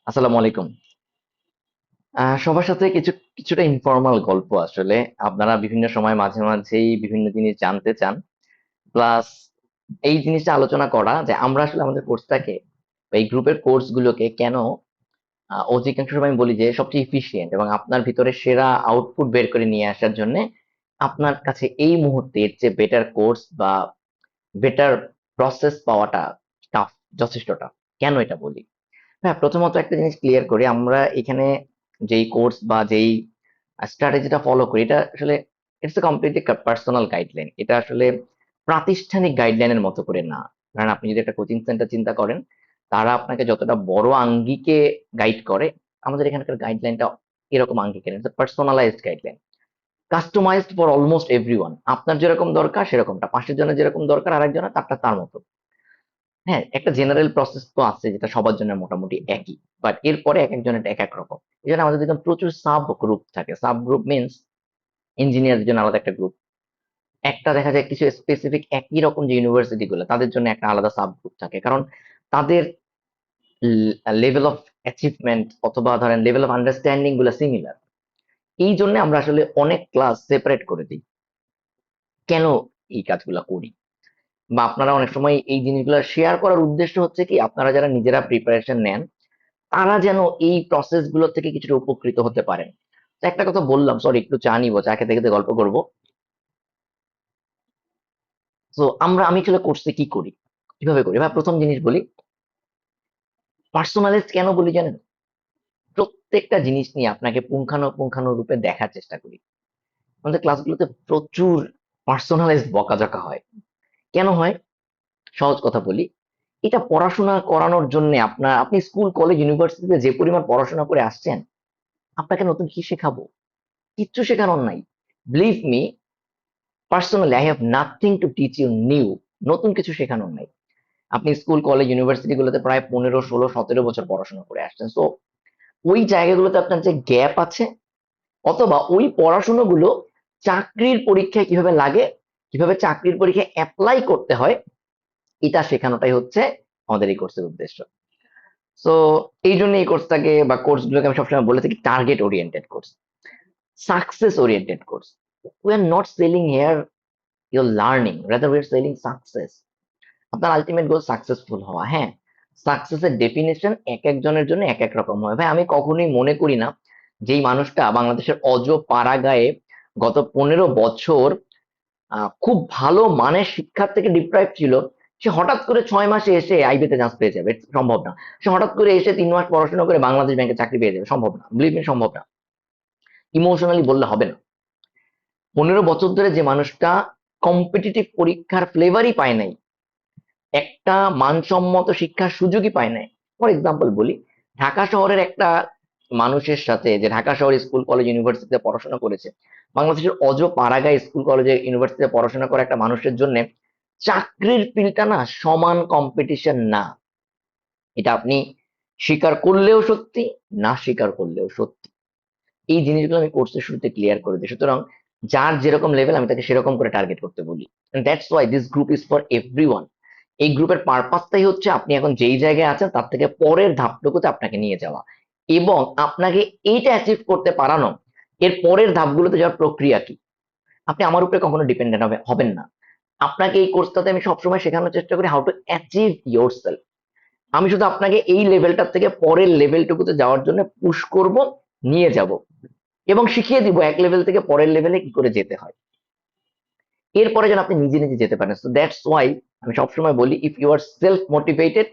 আসসালামু আলাইকুম। সবার সাথে কিছুটা ইনফর্মাল গল্প আসলে। আপনারা বিভিন্ন সময় মাঝে মাঝেই বিভিন্ন জিনিস জানতে চান। প্লাস এই জিনিসটা আলোচনা করা যে আমরা আসলে আমাদের কোর্সটাকে, এই গ্রুপের কোর্স গুলোকে কেন অধিকাংশ সময় আমি বলি যে সবচেয়ে ইফিশিয়েন্ট এবং আপনার ভিতরে সেরা আউটপুট বের করে নিয়ে আসার জন্য আপনার কাছে এই মুহূর্তে এর চেয়ে বেটার কোর্স বা বেটার প্রসেস পাওয়াটা টাফ, যথেষ্ট টাফ। কেন এটা বলি? হ্যাঁ, প্রথমত একটা জিনিস ক্লিয়ার করি। আমরা এখানে যেই কোর্স বা যেই স্ট্র্যাটেজিটা ফলো করি, এটা আসলে it's a completely personal guideline. এটা আসলে প্রাতিষ্ঠানিক গাইডলাইনের মতো করে না। কারণ আপনি যদি একটা কোচিং সেন্টার চিন্তা করেন, তারা আপনাকে যতটা বড় আঙ্গিকে গাইড করে, আমাদের এখানকার গাইডলাইনটা এরকম আঙ্গিকের। It's personalised guideline, customised for almost everyone. আপনার যেরকম দরকার সেরকমটা, পাশের জনের যেরকম দরকার আরেকজনের তারটা তার মতো। হ্যাঁ, একটা জেনারেল প্রসেস তো আছে যেটা সবার জন্য মোটামুটি একই। বাট এরপরে এক একজনের এক এক রকম। এই জন্য আমাদের দেখলাম প্রচুর সাব গ্রুপ থাকে। সাব গ্রুপ মিনস ইঞ্জিনিয়ারদের জন্য আলাদা একটা গ্রুপ। একটা দেখা যায় কিছু স্পেসিফিক একই রকম যে ইউনিভার্সিটি গুলো, তাদের জন্য একটা আলাদা সাব গ্রুপ থাকে। কারণ তাদের লেভেল অফ অ্যাচিভমেন্ট অথবা ধরেন লেভেল অফ আন্ডারস্ট্যান্ডিং গুলো সিমিলার। এই জন্য আমরা আসলে অনেক ক্লাস সেপারেট করে দিই। কেন এই কাজগুলো করি? বা আপনারা অনেক সময় এই জিনিসগুলো শেয়ার করার উদ্দেশ্য হচ্ছে কি, আপনারা যারা নিজেরা প্রিপারেশন নেন তারা যেন এই প্রসেস গুলো থেকে কিছুটা উপকৃত হতে পারেন। তো একটা কথা বললাম, সরি, একটু চা নিবো, চা খেতে খেতে গল্প করব। তো আমি আসলে কোর্সে কি করি, কিভাবে করি? ভাই, প্রথম জিনিস বলি, পার্সোনালাইজ কেন বলি জানেন? প্রত্যেকটা জিনিস নিয়ে আপনাকে পুঙ্খানুপুঙ্খানু রূপে দেখার চেষ্টা করি। আমাদের ক্লাসগুলোতে প্রচুর পার্সোনালাইজ বকাঝকা হয়। কেন হয়? সহজ কথা বলি, এটা পড়াশোনা করানোর জন্য আপনি স্কুল কলেজ ইউনিভার্সিটিতে যে পরিমাণ পড়াশোনা করে আসছেন, আপনাকে নতুন কি শেখাবো? কিচ্ছু শেখানোর নাই। Believe me, personally I have nothing to teach you new. নতুন কিছু শেখানোর নাই। আপনি স্কুল কলেজ ইউনিভার্সিটি গুলোতে প্রায় 15, 16, 17 বছর পড়াশোনা করে আসছেন। সো ওই জায়গাগুলোতে আপনার যে গ্যাপ আছে, অথবা ওই পড়াশোনা গুলো চাকরির পরীক্ষায় কিভাবে লাগে, কিভাবে চাকরির পরীক্ষায় অ্যাপ্লাই করতে হয়, এটা শেখানোটাই হচ্ছে আমাদের এই কোর্সের উদ্দেশ্য। সো এই জন্য এই কোর্সটাকে বা কোর্স গুলোকে আমি সবসময় বলে থাকি target oriented course, success oriented course. We are not selling here your learning, rather we are selling success. আপনার আলটিমেট গোল সাকসেসফুল হওয়া। হ্যাঁ, সাকসেসের ডেফিনেশন এক একজনের জন্য এক এক রকম হয়। ভাই, আমি কখনোই মনে করি না যেই মানুষটা বাংলাদেশের অজ পাড়াগাঁয়ে গত 15 বছর খুব ভালো মানের শিক্ষার থেকে ডিপ্রাইভ ছিল, সে হঠাৎ করে 6 মাসে এসে আইবিতে চান্স পেয়ে যাবে। It's সম্ভব না। সে হঠাৎ করে এসে 3 মাস পড়াশোনা করে বাংলাদেশ ব্যাংকে চাকরি পেয়ে যাবে। সম্ভব না, বিলিভ মি, সম্ভব না। ইমোশনালি বললে হবে না। 15 বছর ধরে যে মানুষটা কম্পিটিটিভ পরীক্ষার ফ্লেভারই পায় নাই, একটা মানসম্মত শিক্ষার সুযোগই পায় নাই। ফর এক্সাম্পল বলি, ঢাকা শহরের একটা মানুষের সাথে, যে ঢাকা শহরে স্কুল কলেজ ইউনিভার্সিটিতে পড়াশোনা করেছে, বাংলাদেশের অজ পাড়াগাঁয়ে স্কুল কলেজে ইউনিভার্সিটিতে পড়াশোনা করা একটা মানুষের জন্য চাকরির ফিল্ডটা না সমান কম্পিটিশন না। এটা আপনি স্বীকার করলেও সত্যি, না স্বীকার করলেও সত্যি। এই জিনিসগুলো আমি কোর্সের শুরুতে ক্লিয়ার করে দিই। সুতরাং যার যেরকম লেভেল আমি তাকে সেরকম করে টার্গেট করতে বলি। That's why this group is for everyone. এই গ্রুপের পারপাসটাই হচ্ছে আপনি এখন যেই জায়গায় আছেন তার থেকে পরের ধাপটুকুতে আপনাকে নিয়ে যাওয়া, এবং আপনাকে এইটা অ্যাচিভ করতে পারানো। এর পরের ধাপগুলোতে যাওয়ার প্রক্রিয়া কি, আপনি আমার উপরে কখনো ডিপেন্ডেন্ট হবেন না। আপনাকে এই কোর্সটাতে আমি সবসময় শেখানোর চেষ্টা করি how to achieve your self. আমি শুধু আপনাকে এই লেভেলটার থেকে পরের লেভেলটুকুতে যাওয়ার জন্য পুশ করব, নিয়ে যাব, এবং শিখিয়ে দিব এক লেভেল থেকে পরের লেভেলে কি করে যেতে হয়। এরপরে যেন আপনি নিজে নিজে যেতে পারেন। সো দ্যাটস ওয়াই আমি সবসময় বলি, if you are self motivated,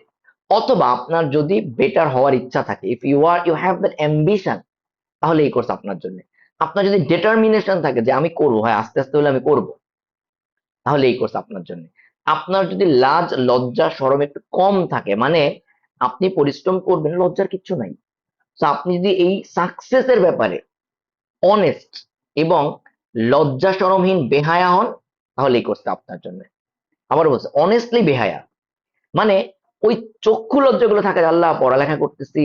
অথবা আপনার যদি বেটার হওয়ার ইচ্ছা থাকে, if you have that ambition, তাহলে এই কোর্স আপনার জন্য। আপনার যদি ডিটারমিনেশন থাকে যে আমি করবো, হয় আস্তে আস্তে হলে আমি করব, তাহলে এই কোর্স আপনার জন্য। আপনার যদি লাজ লজ্জা শরম একটু কম থাকে, মানে আপনি পরিশ্রম করবেন, লজ্জার কিচ্ছু নাই। তো আপনি যদি এই সাকসেসের ব্যাপারে অনেস্ট এবং লজ্জা শরমহীন বেহায়া হন, তাহলে এই কোর্সটা আপনার জন্য। আবার বলছে অনেস্টলি বেহায়া, মানে ওই চক্ষু লজ্জাগুলো থাকে যে আল্লাহ পড়ালেখা করতেছি,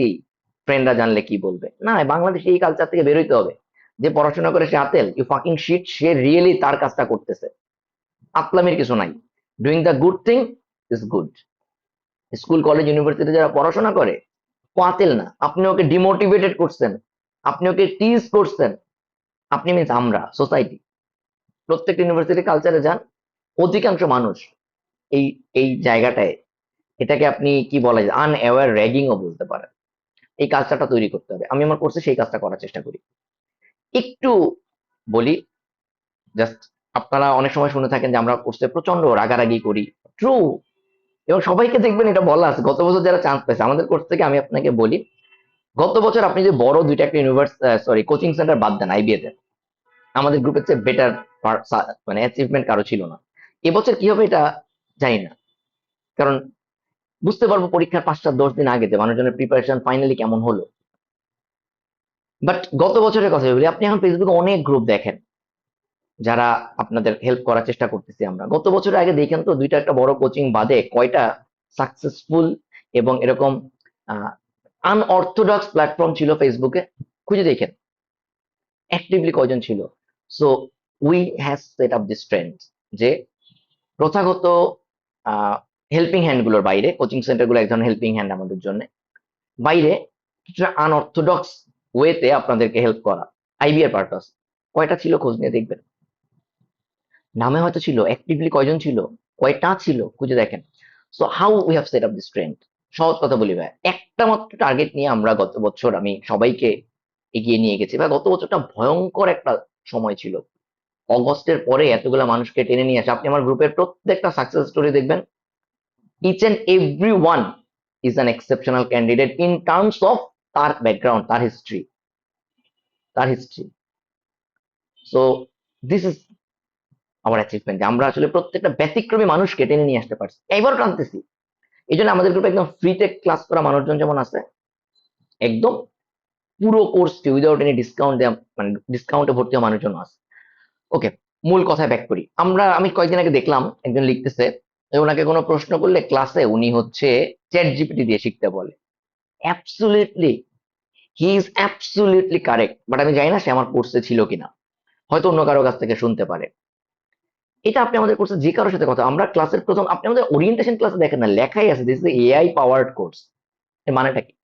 ফ্রেন্ডরা জানলে কি বলবে। না, বাংলাদেশে এই কালচার থেকে বেরোইতে হবে। যে পড়াশোনা করে সে আতেল, ইউ ফাকিং শিট, সে রিয়েলি তার কাজটা করতেছে। আকলামের কিছু নাই। Doing the good thing is good. School college university যারা পড়াশোনা করে, কোয়াতেল না, আপনি ওকে ডিমোটিভেটেড করছেন, আপনি ওকে টিজ করছেন। আপনি মিন্স আমরা সোসাইটি, প্রত্যেকটা ইউনিভার্সিটি কালচারে যান, অধিকাংশ মানুষ এই এই জায়গাটায়, এটাকে আপনি কি বলা যায়, আনঅ্যাওয়ার র্যাগিংও বলতে পারেন। এই কাজটা তৈরি করতে হবে। আমি আমার কোর্সে সেই কাজটা করার চেষ্টা করি। একটু বলি, জাস্ট, আপনারা অনেক সময় শুনে থাকেন যে আমরা কোর্সে প্রচন্ড রাগারাগি করি। ট্রু। এবং সবাইকে দেখবেন এটা বলা আছে, গত বছর যারা চান্স পেয়েছে আমাদের কোর্স থেকে, আমি আপনাকে বলি, গত বছর আপনি যে বড় দুইটা একটা কোচিং সেন্টার বাদ দেন আইবিএ তে, আমাদের গ্রুপের চেয়ে বেটার মানে অ্যাচিভমেন্ট কারো ছিল না। এবছর কি হবে এটা জানি না, কারণ বুঝতে পারবো পরীক্ষার 5-10 দিন আগে যে মানুষজনের প্রিপারেশন ফাইনালি কেমন হলো। বাট গত বছরের কথা বলি, আপনি এখন ফেসবুকে অনেক গ্রুপ দেখেন যারা আপনাদের হেল্প করার চেষ্টা করতেছি আমরা। গত বছরের আগে দেখেন তো, দুইটা একটা বড় কোচিং বাদে কয়টা সাকসেসফুল এবং এরকম আনঅর্থোডক্স প্ল্যাটফর্ম ছিল ফেসবুকে, খুঁজে দেখেন অ্যাক্টিভলি কয়জন ছিল। So we have set up this trend যে প্রথাগত হেল্পিং হ্যান্ড গুলোর বাইরে, কোচিং সেন্টার গুলো এক ধরনের হেল্পিং হ্যান্ড আমাদের জন্য, বাইরে কিছুটা আনঅর্থোডক্স ওয়েতে আপনাদেরকে হেল্প করা। আইবিআর পারপাস কয়টা ছিল খোঁজ নিয়ে দেখবেন, নামে হয়তো ছিল, অ্যাক্টিভলি কয়জন ছিল, কয়টা ছিল, খুঁজে দেখেন। So how we have set up this trend. সহজ কথা বলি ভাই, একটা মাত্র টার্গেট নিয়ে আমরা গত বছর আমি সবাইকে এগিয়ে নিয়ে গেছি ভাই। গত বছরটা ভয়ঙ্কর একটা সময় ছিল। অগস্টের পরে এতগুলা মানুষকে টেনে নিয়ে আসে, আপনি আমার গ্রুপের প্রত্যেকটা সাকসেস স্টোরি দেখবেন, each and every one is an exceptional candidate in terms of তার ব্যাকগ্রাউন্ড, তার history. So this is our achievement, আমরা আসলে প্রত্যেকটা ব্যতিক্রমী মানুষকে টেনে নিয়ে আসতে পারছি, এবারও টানতেছি। এই জন্য আমাদের গ্রুপে একদম ফ্রিতে ক্লাস করা মানুষজন যেমন আছে, একদম পুরো কোর্স উইদাউট এনি ডিসকাউন্ট দেওয়া, মানে ডিসকাউন্টে ভর্তি হওয়া মানুষজন আছে। ওকে, মূল কথায় ব্যাক করি। আমি কয়েকদিন আগে দেখলাম একজন লিখতেছে যে ওনাকে কোনো প্রশ্ন করলে ক্লাসে উনি হচ্ছে চ্যাট জিপিটি দিয়ে শিখতে বলে। Absolutely, he is absolutely correct. But আমি জানি না সে আমার কোর্সে ছিল কিনা, হয়তো অন্য কারো কাছ থেকে শুনতে পারে। এটা আপনি আমাদের কোর্সে যে কারোর সাথে কথা, আমরা ক্লাসের প্রথম, আপনি আমাদের ওরিয়েন্টেশন ক্লাসে দেখেন না, লেখাই আছে this is AI powered course. এর মানেটা কি?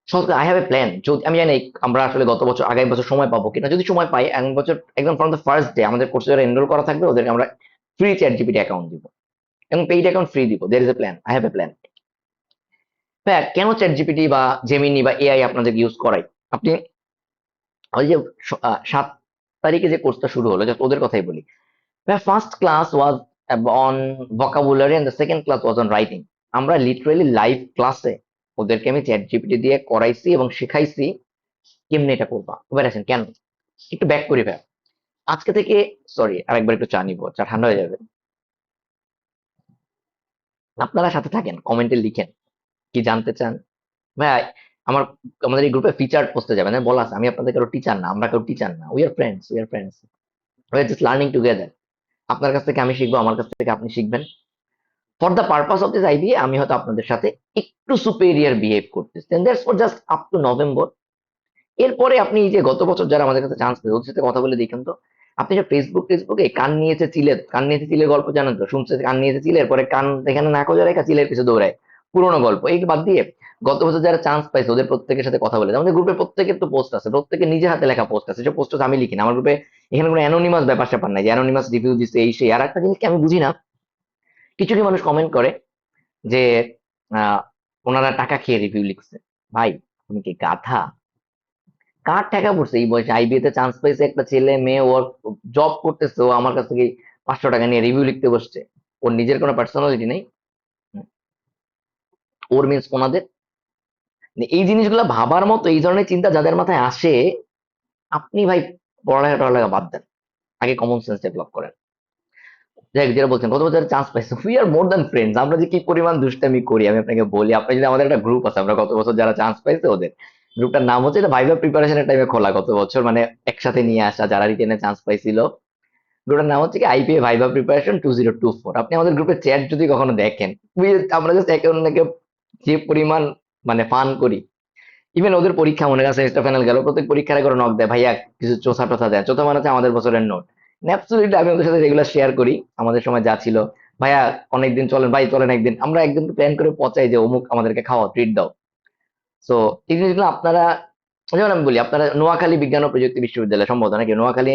সহজ, আই হ্যাভ এ প্ল্যান। যদি আমি জানি আমরা আসলে গত বছর আগামী বছর সময় পাবো কিনা, যদি সময় পাই এক বছর একদম ফ্রম দ্য ফার্স্ট ডে আমাদের কোর্সে যারা এনরোল করা থাকবে ওদেরকে আমরা ফ্রি চ্যাট জিপিটি অ্যাকাউন্ট দিব এবং পেইড অ্যাকাউন্ট ফ্রি দিব। There is a plan, I have a plan. হ্যাঁ, কেন চ্যাট জিপিটি বা জেমিনি বা এআই আপনাদের ইউজ করাই? আপনি ওই যে 7 তারিখে যে কোর্সটা শুরু হলো, just ওদের কথাই বলি। First class was on vocabulary and the second class was on writing. আমরা লিটারেলি লাইভ ক্লাসে ওদেরকে আমি চ্যাট জিপিটি দিয়ে করাইছি এবং শিখাইছি কেমনে এটা করবা। এবার আছেন কেন, একটু ব্যাক করি ভাই। আজকে থেকে, সরি আরেকবার একটু চা নিব, চা ঠান্ডা হয়ে যাবে। আপনারা সাথে থাকেন, কমেন্টে লিখেন কি জানতে চান। ভাই আমাদের এই গ্রুপে ফিচার পোস্টে যাবেন, বলা আছে আমি আপনাদের কারো টিচার না, আমরা কারো টিচার না, we are friends, we are just learning together. আপনার কাছ থেকে আমি শিখবো, আমার কাছ থেকে আপনি শিখবেন। For the purpose of this idea আমি হয়তো আপনাদের সাথে একটু সুপেরিয়ার বিহেভ করতেছি, that's for just up to November. এরপরে আপনি এই যে গত বছর যারা আমাদের কাছে চান্স পেয়েছে ওদের সাথে কথা বলে দেখেন তো, আপনি যে ফেসবুকে কান নিয়েছে চিলের গল্প জানেন তো, শুনছে কান নিয়েছে চিলের পরে কান এখানে না খোঁজা রেখা চিলের পিছনে দৌড়ায়, পুরোনো গল্প। এই বাদ দিয়ে গত বছর যারা চান্স পাইছে ওদের প্রত্যেকের সাথে কথা বলে, আমাদের গ্রুপে প্রত্যেকের তো পোস্ট আছে, প্রত্যেকের নিজে হাতে লেখা পোস্ট আছে, যে পোস্ট আমি লিখি না আমার গ্রুপে। এখানে কোনো অ্যানোনিমাস ব্যাপার স্যাপার নাই যে অ্যানোনিমাস রিভিউ দিচ্ছে এই সেই। আর একটা জিনিস কি আমি বুঝি না, কিছু কি মানুষ কমেন্ট করে যে আহ ওনারা টাকা খেয়ে রিভিউ লিখছে। ভাই তুমি কি গাধা? কার টাকা পড়ছে এই বয়সে? আইবিএ তে চান্স পাইছে একটা ছেলে মেয়ে, ওর জব করতেছে, ও আমার কাছ থেকে 500 টাকা নিয়ে রিভিউ লিখতে বসছে। ওর নিজের কোনো পার্সোনালিটি নেই। ওর মিন্স ওনাদের, এই জিনিসগুলো ভাবার মতো, এই ধরনের চিন্তা যাদের মাথায় আসে, আপনি ভাই পড়ালেখা টড়ালেখা বাদ দেন, আগে কমন সেন্স ডেভেলপ করেন। যাই হোক, যেটা বলছেন কত বছর চান্স পাইছে, we are more than friends. আমরা যে কি পরিমাণ দুষ্টামি করি আমি আপনাকে বলি। আপনি যদি, আমাদের একটা গ্রুপ আছে, আমরা গত বছর যারা চান্স পাইছে ওদের গ্রুপটার নাম হচ্ছে, এটা ভাইভা প্রিপারেশনের টাইমে খোলা, গত বছর মানে একসাথে নিয়ে আসা যারা রিটেনে চান্স পাইছিল। গ্রুপটার নাম হচ্ছে কি আইপিএ ভাইভা প্রিপারেশন 2024। আপনি আমাদের গ্রুপের চ্যাট যদি কখনো দেখেন, আমরা জাস্ট একে অন্যকে যে পরিমাণ মানে ফান করি। ইভেন ওদের পরীক্ষা মনে আছে, সেমিস্টার ফাইনাল গেল, প্রত্যেক পরীক্ষার আগে ওরা নক দেয়, ভাইয়া কিছু চোথা টোথা দেয়। চোথা মানে হচ্ছে আমাদের বছরের নোট। অ্যাবসলিউটলি আমি ওদের সাথে রেগুলার শেয়ার করি আমাদের সময় যা ছিল। ভাইয়া অনেকদিন চলেন, ভাই চলেন একদিন, আমরা একদিন প্ল্যান করে পচাই যে অমুক আমাদেরকে খাওয়া ট্রিট দাও। সো এই জিনিসগুলো আপনারা, যেমন আমি বলি, আপনারা নোয়াখালী বিজ্ঞান ও প্রযুক্তি বিশ্ববিদ্যালয় সম্ভবত নাকি, Noakhali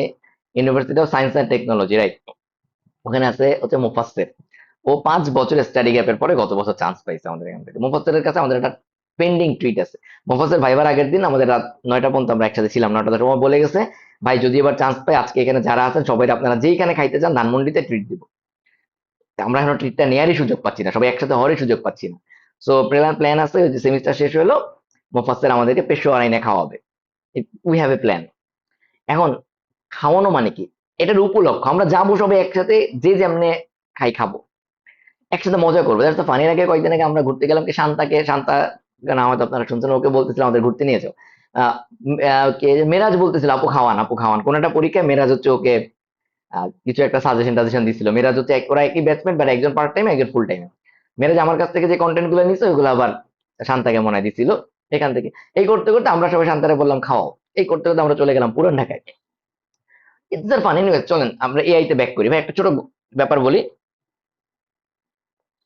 university of science and technology, right? ওখানে আছে হচ্ছে মুফাসসির। ও 5 বছরের স্টাডি গ্যাপের পরে গত বছর চান্স পাইছে আমাদের এখান থেকে। মুফাসসিরের কাছে আমাদের একটা পেন্ডিং ট্রিট আছে। মুফাসসির ভাইবার আগের দিন আমাদের রাত 9টা পর্যন্ত আমরা একসাথে ছিলাম, 9টার সময় বলে গেছে, ভাই যদি এবার চান্স পাই আজকে এখানে যারা আছেন সবাই আপনারা যেইখানে খাইতে চান ধানমন্ডিতে ট্রিট দিব। আমরা এখন ট্রিটটা নেওয়ারই সুযোগ পাচ্ছি না, সবাই একসাথে হওয়ারই সুযোগ পাচ্ছি না। সো প্ল্যান আছে, যে সেমিস্টার শেষ হলো মুফাসসির আমাদেরকে পেশোয়ার আইনে খাওয়াবে। We have a plan. এখন খাওয়ানো মানে কি, এটার উপলক্ষ আমরা যাবো সবাই একসাথে, যে যেমনে খাই খাবো, একসাথে মজা করবো। দ্যাটস ফানির। আগে কয়েকদিন আগে আমরা ঘুরতে গেলাম কি শান্তা নাম হয়তো আপনারা শুনছেন, ওকে বলতেছিলাম আমাদের ঘুরতে নিয়ে যাও। মেরাজ বলতেছিল আপু খাওয়ান কোন একটা পরীক্ষায়, মেরাজ হচ্ছে ওকে কিছু একটা সাজেশন দিছিল। মেরাজ হচ্ছে ওরা একই ব্যাচমেট, বাট একজন পার্ট টাইম একজন ফুল টাইম। মেরাজ আমার কাছ থেকে যে কন্টেন্ট গুলো নিচ্ছে ওইগুলো আবার শান্তাকে মনে হয় দিছিল। এখান থেকে এই করতে করতে আমরা সবাই শান্তারে বললাম খাওয়াও, এই করতে করতে আমরা চলে গেলাম পুরান ঢাকায়। It's are funny news. চলেন আমরা এআই তে ব্যাক করি। ভাই একটা ছোট ব্যাপার বলি।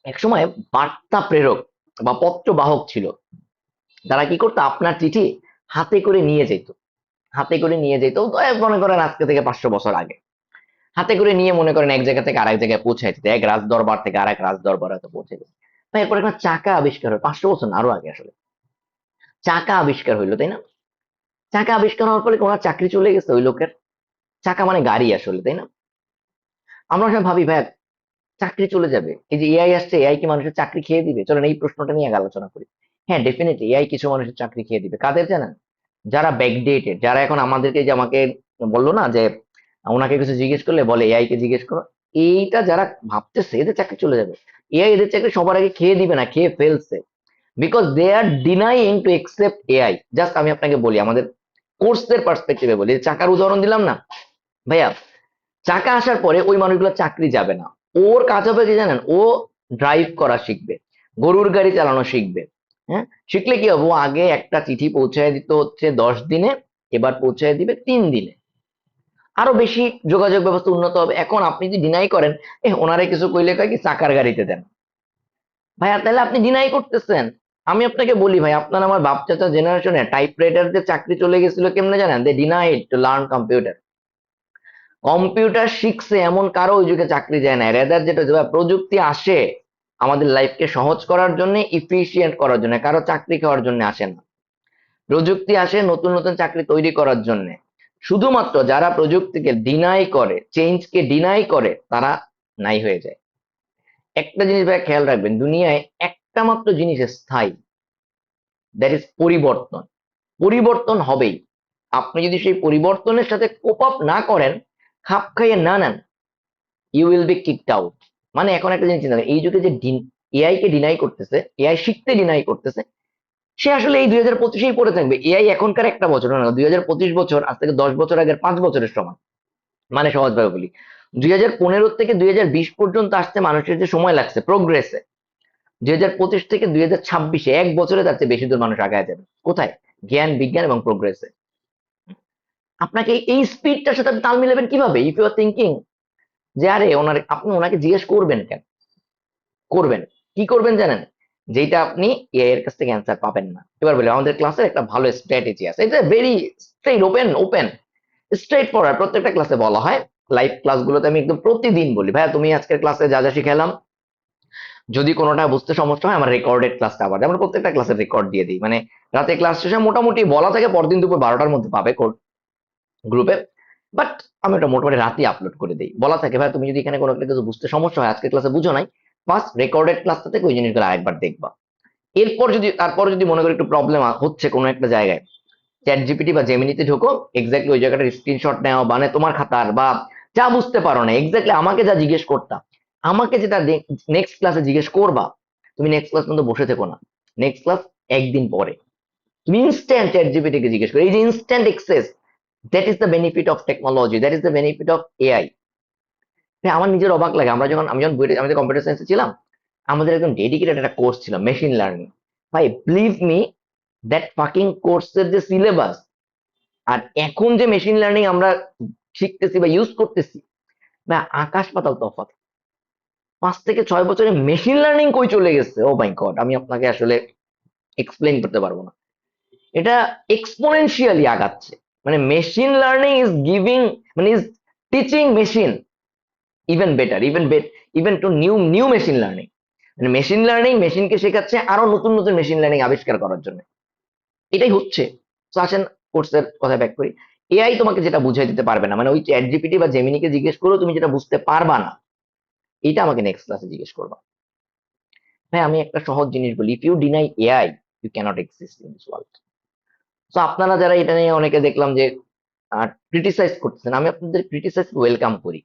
একসময় বার্তা প্রেরক বা পত্র বাহক ছিল, তারা কি করতো, আপনার চিঠি হাতে করে নিয়ে যেত। হাতে করে নিয়ে যেত, মনে করেন আজকে থেকে 500 বছর আগে। হাতে করে নিয়ে মনে করেন এক জায়গা থেকে আরেক জায়গায় পৌঁছাই দিত, এক রাজ দরবার থেকে আরেক রাজ দরবার হয়তো পৌঁছে দিত। ভাই এরপর একটা চাকা আবিষ্কার হয় 500 বছর না আরো আগে আসলে। চাকা আবিষ্কার হইলো, তাই না? চাকা আবিষ্কার হওয়ার ফলে ওনার চাকরি চলে গেছে ওই লোকের। চাকা মানে গাড়ি আসলে, তাই না? আমরা সবাই ভাবি ভাই চাকরি চলে যাবে, এই যে এআই আসছে, এআই কি মানুষের চাকরি খেয়ে দিবে? চলেন এই প্রশ্নটা নিয়ে আগে আলোচনা করি। হ্যাঁ, ডেফিনেটলি এআই কিছু মানুষের চাকরি খেয়ে দিবে। কাদের জানেন? যারা ব্যাকডেটেড, যারা এখন আমাদেরকে, যে আমাকে বললো না যে ওনাকে কিছু জিজ্ঞেস করলে বলে এআই কে জিজ্ঞেস করো, এইটা যারা ভাবতেছে এদের চাকরি চলে যাবে, এআই এদের চাকরি সবার আগে খেয়ে দিবে না, খেয়ে ফেলছে। Because they are denying to accept AI. Just আমি আপনাকে বলি, আমাদের কোর্সের পার্সপেক্টিভে বলি, চাকার উদাহরণ দিলাম না ভাইয়া, চাকা আসার পরে ওই মানুষগুলো চাকরি যাবে না। ওর কাজ হবে কি জানেন? ও ড্রাইভ করা শিখবে, গরুর গাড়ি চালানো শিখবে। হ্যাঁ, শিখলে কি হবে, ও আগে একটা চিঠি পৌঁছায় দিত হচ্ছে 10 দিনে, এবার পৌঁছায় দিবে 3 দিনে। আরো বেশি যোগাযোগ ব্যবস্থা উন্নত হবে। এখন আপনি যদি ডিনাই করেন, ওনারে কিছু কইলে কয় কি চাকার গাড়িতে দেন, ভাইয়া তাহলে আপনি ডিনাই করতেছেন। আমি আপনাকে বলি ভাই, আপনার আমার বাপ চাচা জেনারেশনে টাইপ রাইটারদের চাকরি চলে গেছিল কেমনে জানেন? They denied to learn computer. Computer শিখছে এমন কারো ওই যুগে চাকরি যায় না। রেদার যেটা যে প্রযুক্তি আসে আমাদের লাইফকে সহজ করার জন্য, ইফিশিয়েন্ট করার জন্য, কারো চাকরি খাওয়ার জন্য আসে না। প্রযুক্তি আসে নতুন নতুন চাকরি তৈরি করার জন্য। শুধুমাত্র যারা প্রযুক্তিকে ডিনাই করে, চেঞ্জকে ডিনাই করে, তারা নাই হয়ে যায়। একটা জিনিস ভাই খেয়াল রাখবেন, দুনিয়ায় একটা মাত্র জিনিস স্থায়ী, দ্যাট ইজ পরিবর্তন। পরিবর্তন হবেই। আপনি যদি সেই পরিবর্তনের সাথে কোপ আপ না করেন, খাপ খাইয়ে না নেন, you will be kicked out. মানে এখন একটা জিনিস চিন্তা করেন, এই যুগে যে এআই কে ডিনাই করতেছে, এআই শিখতে ডিনাই করতেছে, সে আসলে এই 2025-এই পড়ে থাকবে। এআই এখনকার একটা বছর না, 2025 বছর, আজ থেকে 10 বছর আগের 5 বছরের সমান। মানে সহজভাবে বলি, 2015 থেকে 2020 পর্যন্ত আসতে মানুষের যে সময় লাগছে প্রোগ্রেসে, 2025 থেকে 2026-এ 1 বছরে তার চেয়ে বেশি দূর মানুষ আগায় যাবে। কোথায়? জ্ঞান বিজ্ঞান এবং প্রোগ্রেসে। আপনাকে এই স্পিডটার সাথে আপনি তাল মিলাবেন কিভাবে? ইফ ইউ আর থিঙ্কিং যে আরে আপনি ওনাকে জিজ্ঞেস করবেন কেন? করবেন, কি করবেন জানেন? যেটা আপনি এআই এর কাছ থেকে অ্যান্সার পাবেন না। এবার বলি, আমাদের ক্লাসের একটা ভালো স্ট্র্যাটেজি আছে, এটা very straight, open straight forward. প্রত্যেকটা ক্লাসে বলা হয়, লাইভ ক্লাসগুলোতে আমি একদম প্রতিদিন বলি, ভাইয়া তুমি আজকের ক্লাসে যা যা শিখালাম, যদি কোনোটা বুঝতে সমস্যা হয় আমার রেকর্ডেড ক্লাসটা আবার, আমরা প্রত্যেকটা ক্লাসের রেকর্ড দিয়ে দিই। মানে রাতে ক্লাস শেষে মোটামুটি বলা থাকে পরদিন দুপুর 12টার মধ্যে পাবে গ্রুপে। বাট আমি ওটা মোটামুটি রাতে আপলোড করে দিই। বলা থাকে ভাই তুমি যদি এখানে কোনো একটা কিছু বুঝতে সমস্যা হয়, আজকে ক্লাসে বুঝো নাই, ফার্স্ট রেকর্ডেড ক্লাসটা থেকে ওই জিনিসগুলো আরেকবার দেখবা। এরপর যদি তারপর যদি মনে করি একটু প্রবলেম হচ্ছে কোনো একটা জায়গায়, চ্যাট জিপিটি বা জেমিনিতে ঢোকো, এক্স্যাক্টলি ওই জায়গাটার স্ক্রিনশট নেওয়া, মানে তোমার খাতার বা যা বুঝতে পারো না, এক্স্যাক্টলি আমাকে যা জিজ্ঞেস করতা, আমাকে যেটা নেক্সট ক্লাসে জিজ্ঞেস করবা, তুমি নেক্সট ক্লাস পর্যন্ত বসে থেকো না। নেক্সট ক্লাস একদিন পরে তুমি ইনস্ট্যান্ট চ্যাট জিপিটি কে জিজ্ঞেস করো। এই যে instant access, that is the benefit of technology, that is the benefit of AI. আমার নিজের অবাক লাগে, আমি যখন বইটা, আমি কম্পিউটার সায়েন্সে ছিলাম, আমাদের একদম ডেডিকেটেড একটা কোর্স ছিল মেশিন লার্নিং। ভাই বিলিভ মি, দ্যাট ফাকিং কোর্সের যে সিলেবাস আর এখন যে মেশিন লার্নিং আমরা শিখতেছি বা ইউজ করতেছি, না আকাশ পাতাল তফাৎ। 5 থেকে 6 বছরে মেশিন লার্নিং কই চলে গেছে, ও মাই গড, আমি আপনাকে আসলে এক্সপ্লেইন করতে পারবো না। এটা এক্সপোনেনশিয়ালি আগাচ্ছে। মানে মেশিন লার্নিং ইজ গিভিং, মানে is teaching machine even better, even to new new machine learning. মানে মেশিন লার্নিং মেশিনকে শেখাচ্ছে আরো নতুন নতুন মেশিন লার্নিং আবিষ্কার করার জন্য। এটাই হচ্ছে। তো আসেন কোর্সের কথা ব্যাক করি। এআই তোমাকে যেটা বুঝাই দিতে পারবে না, মানে ওই চ্যাট জিপিটি বা জেমিনিকে জিজ্ঞেস করো তুমি যেটা বুঝতে পারবা না, এটা আমাকে নেক্সট ক্লাসে জিজ্ঞেস করবা। ভাই আমি একটা সহজ জিনিস বলি, if you deny AI you cannot exist in this world. তো আপনারা যারা এটা নিয়ে অনেকে দেখলাম যে ক্রিটিসাইজ করতেছেন, আমি আপনাদের ক্রিটিসাইজ ওয়েলকাম করি।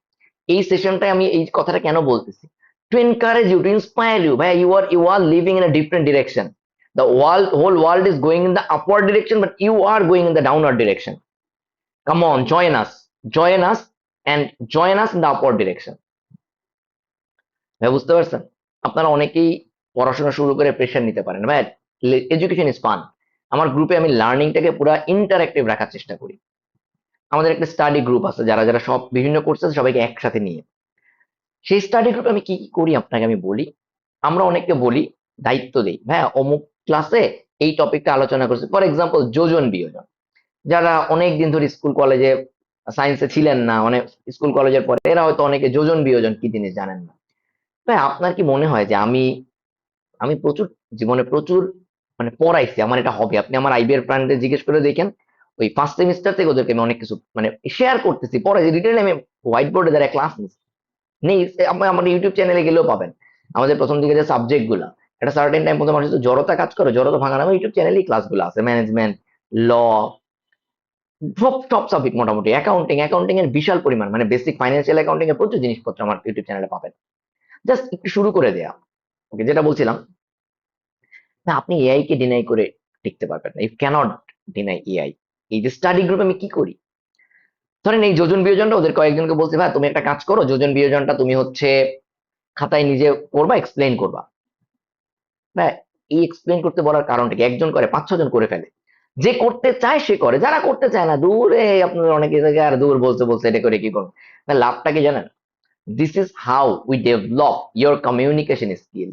এই সেশনটায় আমি এই কথাটা কেন বলতেছি, to encourage you, to inspire you. ভাই you are living in a different direction. The world, whole world is going in the upward direction, but you are going in the downward direction. Come on, join us and join us in the upward direction. ভাই বুঝতে পারছেন? আপনারা অনেকেই পড়াশোনা শুরু করে pressure নিতে পারেন। ভাই এডুকেশন ইজ ফান। আমার গ্রুপে আমি লার্নিংটাকে পুরো ইন্টারেক্টিভ রাখার চেষ্টা করি। আমাদের একটা স্টাডি গ্রুপ আছে, যারা যারা সব বিভিন্ন কোর্স আছে সবাইকে একসাথে নিয়ে, সেই স্টাডি গ্রুপে আমি কি কি করি আপনাকে আমি বলি। আমরা অনেককে বলি, দায়িত্ব দিই, ভাই অমুক ক্লাসে এই টপিকটা আলোচনা করছে। ফর এক্সাম্পল যোজন বিয়োজন, যারা অনেক দিন ধরে স্কুল কলেজে সায়েন্সে ছিলেন না, অনেক স্কুল কলেজের পরে এরা হয়তো অনেকে যোজন বিয়োজন কি জিনিস জানেন না। ভাই আপনার কি মনে হয় যে আমি আমি প্রচুর জীবনে প্রচুর মানে পড়াইছি, আমার এটা হবে? আপনি আমার আইবিএর ফ্রেন্ডদের জিজ্ঞেস করে দেখেন, ওই ফার্স্ট সেমিস্টার থেকে ওদেরকে আমি অনেক কিছু মানে শেয়ার করতেছি, পড়াইছি ডিটেইলে। আমি হোয়াইট বোর্ডে দ্বারা ক্লাস নিচ্ছি, নেই আপনি আমার ইউটিউব চ্যানেলে গেলেও পাবেন। আমাদের প্রথম দিকে যে সাবজেক্ট গুলা, একটা সার্টেন টাইম পর্যন্ত মানুষের জড়তা কাজ করে, জড়তা ভাঙানো, আমার ইউটিউব চ্যানেলেই ক্লাসগুলো আছে। ম্যানেজমেন্ট, ল, সব সব সাবজেক্ট মোটামুটি, অ্যাকাউন্টিং এর বিশাল পরিমাণ, মানে বেসিক ফাইন্যান্সিয়াল অ্যাকাউন্টিং এর প্রচুর জিনিসপত্র আমার ইউটিউব চ্যানেলে পাবেন। জাস্ট একটু শুরু করে দেয়া। ওকে, যেটা বলছিলাম, না আপনি এআই কে ডিনাই করে টিকতে পারবেন না, ইউ ক্যানট ডিনাই এআই। এই যে স্টাডি গ্রুপে আমি কি করি, ধরেন এই যোজন বিয়োজনটা ওদের কয়েকজনকে বলছি, ভাই তুমি একটা কাজ করো, যোজন বিয়োজনটা তুমি হচ্ছে খাতায় নিজে করবা, এক্সপ্লেইন করবা। হ্যাঁ, এই এক্সপ্লেইন করতে বলার কারণটা কি, একজন করে 5-6 জন করে ফেলে। যে করতে চায় সে করে, যারা করতে চায় না দূরে, আপনার অনেকে জায়গায় আর দূর বলতে বলতে এটা করে কি করবো। লাভটা কি জানেন? This is how we develop your communication skill.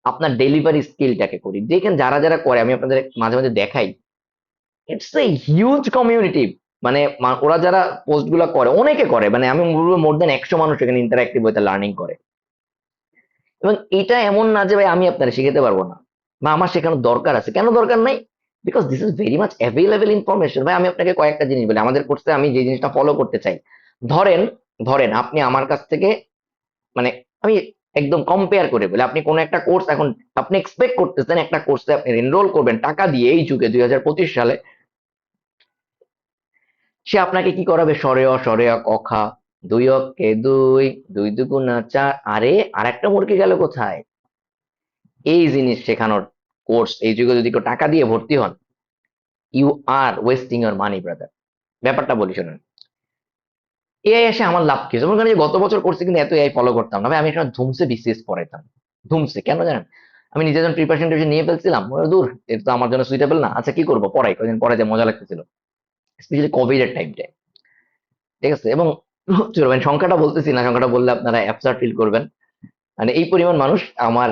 আপনার ডেলিভারি স্কিলটাকে করি দেখেন, যারা যারা করে আমি আপনাদের মাঝে মাঝে দেখাই, ইটস এ হিউজ কমিউনিটি। মানে ওরা যারা পোস্ট গুলা করে, অনেকে করে, মানে আমি বলবো মোর দেন 100 মানুষ এখানে ইন্টারাক্টিভ হইতে লার্নিং করে। এবং এটা এমন না যে ভাই আমি আপনারা শিখাতে পারবো না বা আমার শেখানোর দরকার আছে, কেন দরকার নাই, because this is very much available information. ভাই আমি আপনাকে কয়েকটা জিনিস বলি, আমাদের কোর্সে আমি যে জিনিসটা ফলো করতে চাই, ধরেন ধরেন আপনি আমার কাছ থেকে, মানে আমি একদম কম্পেয়ার করে বলি, আপনি কোন একটা কোর্স এখন আপনি এক্সপেক্ট করতেছেন একটা কোর্সে আপনি এনরোল করবেন টাকা দিয়ে, এই যুগে 2025 সালে সে আপনাকে কি করাবে, সরে অ ক খ, দুই অক্ষে দুই, দুই দুগুণা চার, আরে আর একটা মুরগি গেল কোথায়? এই জিনিস শেখানোর কোর্স এই যুগে যদি কেউ টাকা দিয়ে ভর্তি হন, you are wasting your money brother. ব্যাপারটা বলি শুনুন, এআই এসে আমার লাভ কি? যেমন ধরেন গত বছর করছি কিন্তু এত এআই ফলো করতাম না ভাই, আমি সময় ধুমসে বিসিএস পড়াইতাম। ধুমসে কেন জানেন? আমি নিজের জন্য প্রিপারেশন নিয়ে ফেলছিলাম, দূর এটা তো আমার জন্য সুইটেবল না, আচ্ছা কি করবো, পড়াই, কদিন পড়াইতে মজা লাগতেছিল, স্পেশালি কোভিড এর টাইমটায়। ঠিক আছে? এবং চলো মানে সংখ্যাটা বলতেছি না, সংখ্যাটা বললে আপনারা অ্যাবসার্ড ফিল করবেন। মানে এই পরিমাণ মানুষ আমার,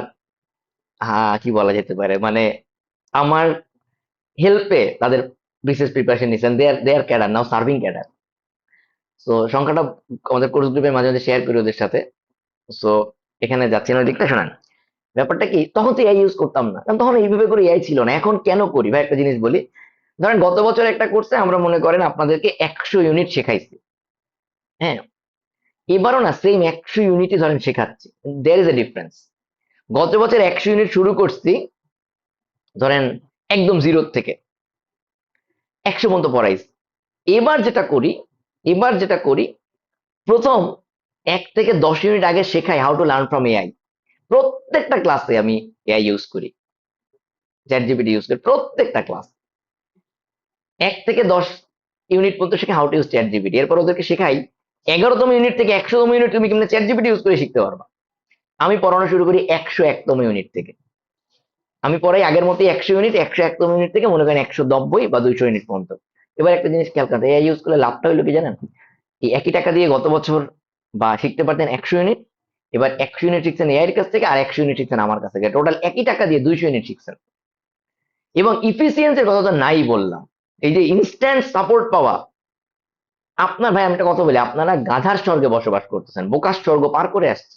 হ্যাঁ কি বলা যেতে পারে, মানে আমার হেল্পে তাদের বিশেষ প্রিপারেশন নিচ্ছেন, দে আর ক্যাডার নাও সার্ভিং ক্যাডার। সো সংখ্যাটা আমাদের কোর্স গ্রুপে মাঝে মাঝে শেয়ার করি ওদের সাথে। সো এখানে যাচ্ছি না, দিকটা শোনান। ব্যাপারটা কি, তখন তো এআই ইউজ করতাম না, কারণ তখন এইভাবে করে এআই ছিল না। এখন কেন করি ভাই, একটা জিনিস বলি, ধরেন গত বছর একটা কোর্সে আমরা মনে করেন আপনাদেরকে 100 ইউনিট শেখাইছি, হ্যাঁ, এবারও না সেম 100 ইউনিটই ধরেন শেখাচ্ছি, দেয়ার ইজ এ ডিফারেন্স। গত বছর 100 ইউনিট শুরু করছি ধরেন একদম জিরো থেকে 100 পর্যন্ত পড়াইছি। এবার যেটা করি, এবার যেটা করি, প্রথম 1 থেকে 10 ইউনিট আগে শেখাই how to learn from AI. প্রত্যেকটা ক্লাসে আমি এআই ইউজ করি, চ্যাট জিপিটি ইউজ করি প্রত্যেকটা ক্লাস। 1 থেকে 10 ইউনিট পর্যন্ত শেখাই how to use chat GPT, এরপর ওদেরকে শেখাই 11তম ইউনিট থেকে 100তম ইউনিট তুমি কেমনে চ্যাট জিপিটি ইউজ করে শিখতে পারবা। আমি পড়ানো শুরু করি 101তম ইউনিট থেকে। আমি পড়াই আগের মতোই 100 ইউনিট, 101তম ইউনিট থেকে মনে করেন 190 বা 200 ইউনিট পর্যন্ত। এবার একটা জিনিস খেয়াল করেন, এআই ইউজ করলে লাভটা হলো কি জানেন, এই একই টাকা দিয়ে গত বছর বা শিখতে পারতেন 100 ইউনিট, এবার 100 ইউনিট শিখছেন এআই এর কাছ থেকে, আর 100 ইউনিট শিখছেন আমার কাছ থেকে, টোটাল একই টাকা দিয়ে 200 ইউনিট শিখছেন। এবং ইফিসিয়েন্সির কথা তো নাই বললাম। এই যে ইনস্ট্যান্ট সাপোর্ট পাওয়া, আপনার ভাই আমি একটা কথা বলি, আপনারা গাধার স্বর্গে বসবাস করতেছেন, বোকার স্বর্গ পার করে আসছে।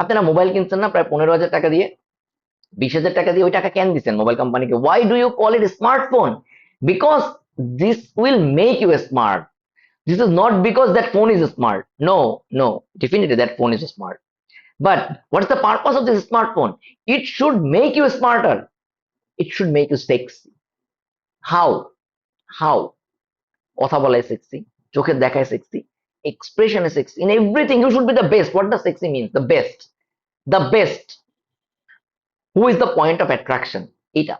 আপনারা মোবাইল কিনছেন না প্রায় 15,000 টাকা দিয়ে, 20,000 টাকা দিয়ে, ওই টাকা কেন দিচ্ছেন মোবাইল কোম্পানিকে? Why do you call it smartphone? Because this will make you smart. This is not because that phone is smart. No, no, definitely that phone is smart. But what's the purpose of this smartphone? It should make you smarter. It should make you sexy. How? How? কথা বলায় sexy, চোখের দেখায় sexy, expression is sexy. In everything, you should be the best. What does sexy means? The best. The best. Who is the point of attraction? এটা।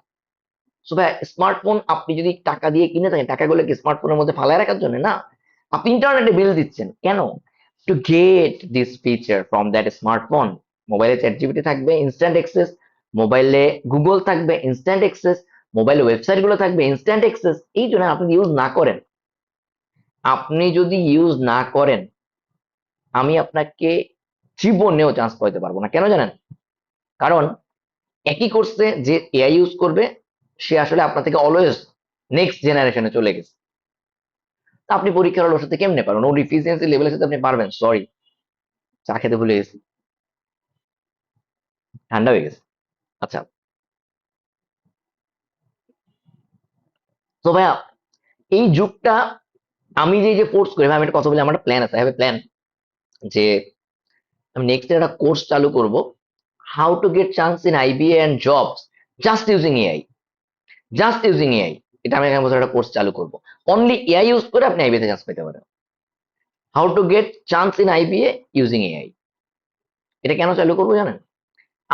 So ভাই smartphone আপনি যদি টাকা দিয়ে কিনে থাকেন, টাকাগুলো কি স্মার্টফোনের মধ্যে ফালায় রাখার জন্য? না, আপনি ইন্টারনেটে বিল দিচ্ছেন কেন? To get this feature from that smartphone. মোবাইলে চ্যাট জিপিটি থাকবে, ইনস্ট্যান্ট অ্যাক্সেস। মোবাইলে গুগল থাকবে, ইনস্ট্যান্ট অ্যাক্সেস। মোবাইলে ওয়েবসাইট গুলো থাকবে, ইনস্ট্যান্ট অ্যাক্সেস। এই জন্য আপনি ইউজ না করেন, আপনি যদি ইউজ না করেন, আমি আপনাকে জীবনেও চান্স পাইতে পারবো না। কেন জানেন? কারণ একই কোর্সে যে এআই ইউজ করবে, সে আসলে আপনার থেকে অলওয়েজ নেক্সট জেনারেশনে চলে গেছে। আপনি পরীক্ষার হলে ওর সাথে কেমনে পারবেন? ওর ইফিসিয়েন্সি লেভেলের সাথে আপনি পারবেন? সরি, চা খেতে ভুলে গেছি, ঠান্ডা হয়ে গেছে। আচ্ছা, তো ভাইয়া এই যুগটা, আমি যে ফোর্স করি ভাই, আমি একটা কথা বলি, আমার একটা প্ল্যান আছে, হ্যাভ এ প্ল্যান, যে আমি নেক্সট একটা কোর্স চালু করব, how to get chance in IBA and jobs just using AI. Just using AI, এটা আমি এখানে বছর একটা কোর্স চালু করবো। অনলি এআই ইউজ করে আপনি আইবিএ তে চান্স পেতে পারেন। How to get chance in IBA using AI. এটা কেন চালু করবো জানেন?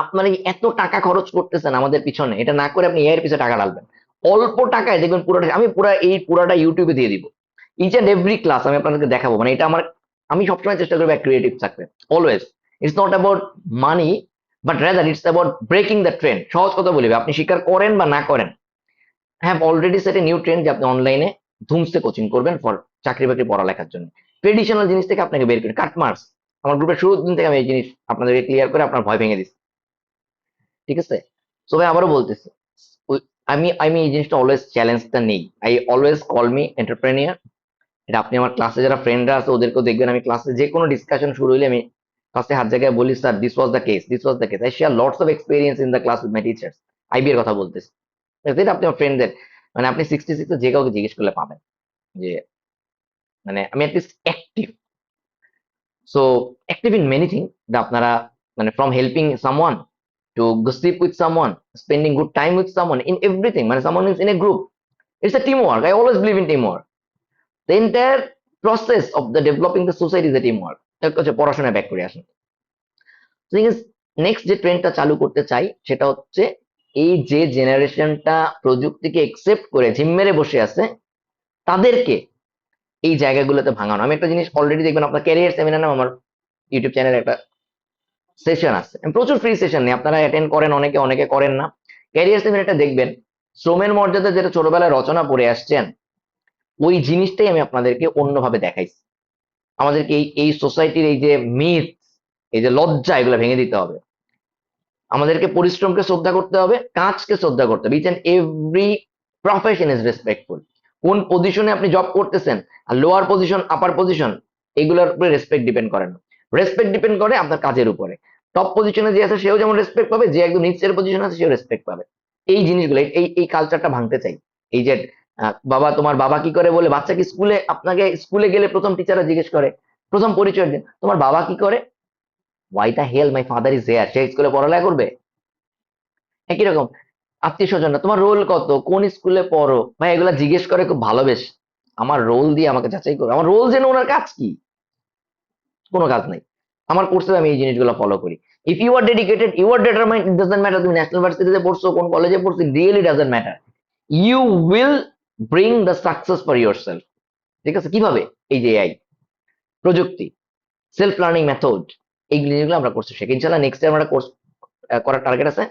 আপনারা এই এত টাকা খরচ করতেছেন আমাদের পিছনে, এটা না করে আপনি এআই এর পিছনে টাকা ঢালবেন। অল্প টাকায় দেখবেন পুরোটা, আমি পুরাটা ইউটিউবে দিয়ে দিব। ইচ এন্ড এভরি ক্লাস আমি আপনাদেরকে দেখাবো। মানে এটা আমার, আমি সবসময় চেষ্টা করবো ক্রিয়েটিভ থাকতে, always. It's not about money, but rather it's about breaking the trend. সহজ কথা বলি, আপনি স্বীকার করেন বা না করেন, have already set a new trend যে আপনি অনলাইনে ধুমসে কোচিং করবেন ফর চাকরি বাকরি পড়ালেখার জন্য। ট্রেডিশনাল জিনিস থেকে আপনাকে বের করে কাট মার্কস। আমার গ্রুপের শুরুর দিন থেকে আমি এই জিনিস আপনাদেরকে ক্লিয়ার করে আপনার ভয় ভেঙে দিচ্ছি, ঠিক আছে? সো ভাই আবারও বলতেছি, আমি আমি এই জিনিসটা অলওয়েজ চ্যালেঞ্জটা নেই। I always call me entrepreneur. এটা আপনি আমার ক্লাসে যারা ফ্রেন্ডরা আছে ওদেরকেও দেখবেন, আমি ক্লাসে যে কোনো ডিসকাশন শুরু হইলে আমি ক্লাসে হাত জায়গায় বলি, sir this was the case, this was the case. I share lots of experience in the class with my teachers. IB এর কথা বলতেছি, এটা আপনি আমার ফ্রেন্ডদের, মানে আপনি 66 যে কাউকে জিজ্ঞেস করলে পাবেন যে, মানে আমি at least active. So active in many thing, আপনারা মানে from helping someone to gossip with someone, spending good time with someone, in everything. When someone is in a group, it's a teamwork. I always believe in teamwork. The entire process of the developing the society is a teamwork. পড়াশোনায় back করে আসেন। Next যে ট্রেন্ডটা চালু করতে চাই সেটা হচ্ছে, এই যে জেনারেশনটা প্রযুক্তিকে একসেপ্ট করে ঝিম মেরে বসে আছে, তাদেরকে এই জায়গাগুলোতে ভাঙানো। আমি একটা জিনিস অলরেডি দেখবেন, আপনার ক্যারিয়ার সেমিনার নাম আমার ইউটিউব চ্যানেলে একটা সেশন আছে, আমি প্রচুর ফ্রি সেশন নিই, আপনারা অ্যাটেন্ড করেন, অনেকে অনেকে করেন না। ক্যারিয়ার সেমিনারটা দেখবেন, শ্রমের মর্যাদা যেটা ছোটবেলায় রচনা পড়ে আসছেন, ওই জিনিসটাই আমি আপনাদেরকে অন্যভাবে দেখাইছি। আমাদেরকে এই এই সোসাইটির এই যে মিথ, এই যে লজ্জা, এগুলো ভেঙে দিতে হবে। আমাদেরকে পরিশ্রমকে শ্রদ্ধা করতে হবে, কাজকে শ্রদ্ধা করতে হবে। Each and every profession is respectful. কোন পজিশনে আপনি জব করতেছেন, আর লোয়ার পজিশন, আপার পজিশন, এগুলোর উপরে রেসপেক্ট ডিপেন্ড করে না। রেসপেক্ট ডিপেন্ড করে আপনার কাজের উপরে। টপ পজিশনে যে আছে সেও যেমন রেসপেক্ট পাবে, যে একদম নিচের পজিশন আছে সেও রেসপেক্ট পাবে। এই জিনিসগুলো, এই কালচারটা ভাঙতে চাই। এই যে বাবা, তোমার বাবা কি করে বলে, বাচ্চা কি স্কুলে, আপনাকে স্কুলে গেলে প্রথম টিচাররা জিজ্ঞেস করে, প্রথম পরিচয় দিন, তোমার বাবা কি করে? Why the hell my father is here. সে স্কুলে পড়ালেখা করবে? একই রকম আত্মীয় স্বজনরা, তোমার রোল কত, কোন স্কুলে পড়ো, ভাই এগুলা জিজ্ঞেস করে খুব ভালোবেসে। আমার রোল দিয়ে আমাকে যাচাই করো, আমার রোল জেনে ওনার কাজ কি? কোনো কাজ নাই। আমার কোর্সে আমি এই জিনিসগুলো ফলো করি। If you are dedicated, you are determined, it doesn't matter তুমি ন্যাশনাল ভার্সিটিতে পড়ছো, কোন কলেজে পড়ছো, really doesn't matter. You will bring the success for your self. ঠিক আছে? কিভাবে? এই যে এআই, প্রযুক্তি, সেলফ লার্নিং মেথড, এই জিনিসগুলো আমরা কোর্সে শিখি। ইনশাল্লাহ নেক্সট টাইম আমরা কোর্স করার টার্গেট আছে।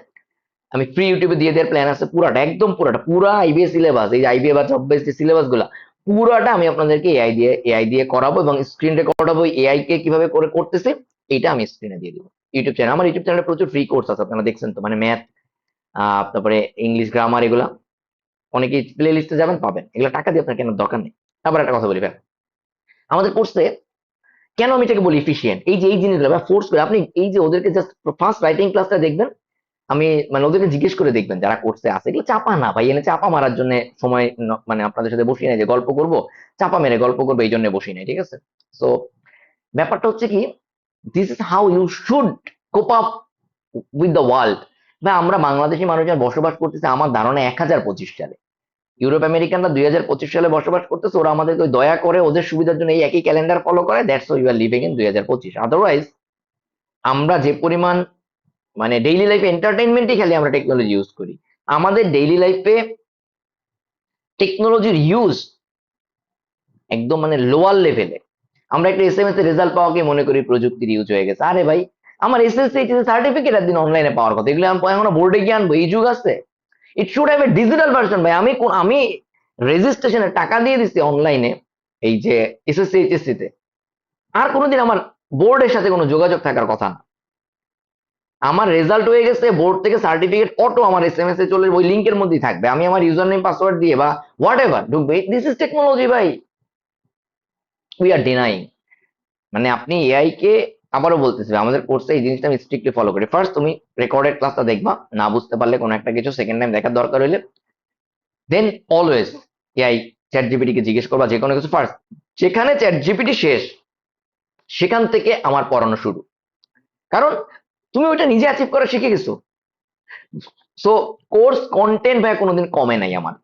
আমি ফ্রি ইউটিউবে দিয়ে দেওয়ার প্ল্যান আছে, পুরাটা, একদম পুরাটা, পুরা আইবিএ সিলেবাস, এই যে আইবিএ বা জব বেসড সিলেবাস গুলা, পুরাটা আমি আপনাদেরকে এআই দিয়ে করাবো, এবং স্ক্রিন রেকর্ড হবো এআই কে কিভাবে করে করতেছে, এটা আমি স্ক্রিনে দিয়ে দিব। ইউটিউব চ্যানেল, আমার ইউটিউব চ্যানেলে প্রচুর ফ্রি কোর্স আছে, আপনারা দেখছেন তো, মানে ম্যাথ, তারপরে ইংলিশ গ্রামার, এগুলা অনেকেই প্লে লিস্টে যাবেন, পাবেন, এগুলো টাকা দিয়ে আপনার কেনার দরকার নেই। আবার একটা কথা বলি ভাই, আমাদের কোর্সে কেন আমি এটাকে বলি এফিসিয়েন্ট, এই যে এই জিনিসগুলো ফোর্স করে আপনি এই যে ওদেরকে জাস্ট ফার্স্ট রাইটিং ক্লাসটা দেখবেন, আমি মানে ওদেরকে জিজ্ঞেস করে দেখবেন যারা কোর্সে আছে, এগুলো চাপা না ভাই, এনে চাপা মারার জন্য সময় মানে আপনাদের সাথে বসি নাই যে গল্প করব, চাপা মেরে গল্প করবো এই জন্য বসি নাই, ঠিক আছে? তো ব্যাপারটা হচ্ছে কি, this is how you should cope up with the world. বা আমরা বাংলাদেশি মানুষজন বসবাস করতেছে আমার ধারণা 1025 সালে, ইউরোপ আমেরিকানরা 2025 সালে বসবাস করতেছে, ওরা আমাদেরকে ওই দয়া করে ওদের সুবিধার জন্য এই একই ক্যালেন্ডার ফলো করে, that's you are living in 2025। Otherwise আমরা যে পরিমাণ মানে ডেইলি লাইফে এন্টারটেইনমেন্টই খালি আমরা টেকনোলজি ইউজ করি, আমাদের ডেইলি লাইফে টেকনোলজির ইউজ একদম মানে লোয়ার লেভেলে। আমরা একটা এসএমএস এর রেজাল্ট পাওয়াকে মনে করি প্রযুক্তির ইউজ হয়ে গেছে। আরে ভাই, আমার এসএসসি সার্টিফিকেট একদিন অনলাইনে পাওয়ার কথা, এগুলো আমি এখনো বোর্ডে গিয়ে আনবো? এই যুগ আছে। It should have a digital version ভাই। আমি রেজিস্ট্রেশনের টাকা দিয়ে দিচ্ছি অনলাইনে এই যে এসএসসি এইচএসসি তে, আর কোনোদিন আমার বোর্ডের সাথে কোনো যোগাযোগ থাকার কথা না। আমার রেজাল্ট হয়ে গেছে, বোর্ড থেকে সার্টিফিকেট অটো আমার এসএমএস এ চলে, ওই লিঙ্কের মধ্যেই থাকবে, আমি আমার ইউজার নেম পাসওয়ার্ড দিয়ে বা হোয়াট এভার ঢুকবে। দিস ইজ টেকনোলজি ভাই, উই আর ডিনাইং। মানে আপনি এআই কে, আবারও বলতেছি আমাদের কোর্সে এই জিনিসটা আমি স্ট্রিক্টলি ফলো করি। ফার্স্ট তুমি রেকর্ডেড ক্লাসটা দেখবা, না বুঝতে পারলে কোনো একটা কিছু সেকেন্ড টাইম দেখার দরকার হইলে দেন অলওয়েজ এআই চ্যাট জিপিটি কে জিজ্ঞেস করবা যে কোনো কিছু। ফার্স্ট যেখানে চ্যাট জিপিটি শেষ, সেখান থেকে আমার পড়ানো শুরু, কারণ তুমি ওইটা নিজে অ্যাচিভ করা শিখে গেছো। সো কোর্স কন্টেন্ট ভাই কোনোদিন কমে নাই আমার,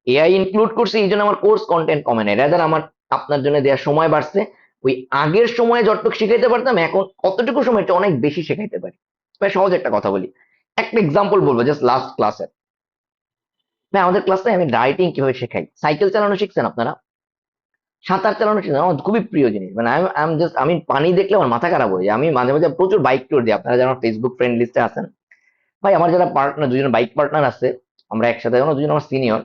এআই ইনক্লুড করছি এই জন্য আমার কোর্স কন্টেন্ট কমে নাই, রাদার আমার আপনার জন্য দেওয়ার সময় বাড়ছে। ওই আগের সময়ে যতটুকু শিখাইতে পারতাম এখন অতটুকু সময়টা অনেক বেশি শেখাইতে পারি। ভাই সহজ একটা কথা বলি, একটা এক্সাম্পল বলবো জাস্ট লাস্ট ক্লাসে। ভাই আমাদের ক্লাসে আমি রাইটিং কিভাবে শেখাই, সাইকেল চালানো শিখছেন আপনারা, সাঁতার চালানো শিখছেন, আমার খুবই প্রিয় জিনিস। মানে আমি পানি দেখলে আমার মাথা খারাপ হয়ে যায়। আমি মাঝে মাঝে প্রচুর বাইক ট্যুর দিই, আপনারা যারা ফেসবুক ফ্রেন্ড লিস্টে আছেন, ভাই আমার যারা পার্টনার, দুজন বাইক পার্টনার আছে, আমরা একসাথে, দুজন আমার সিনিয়র,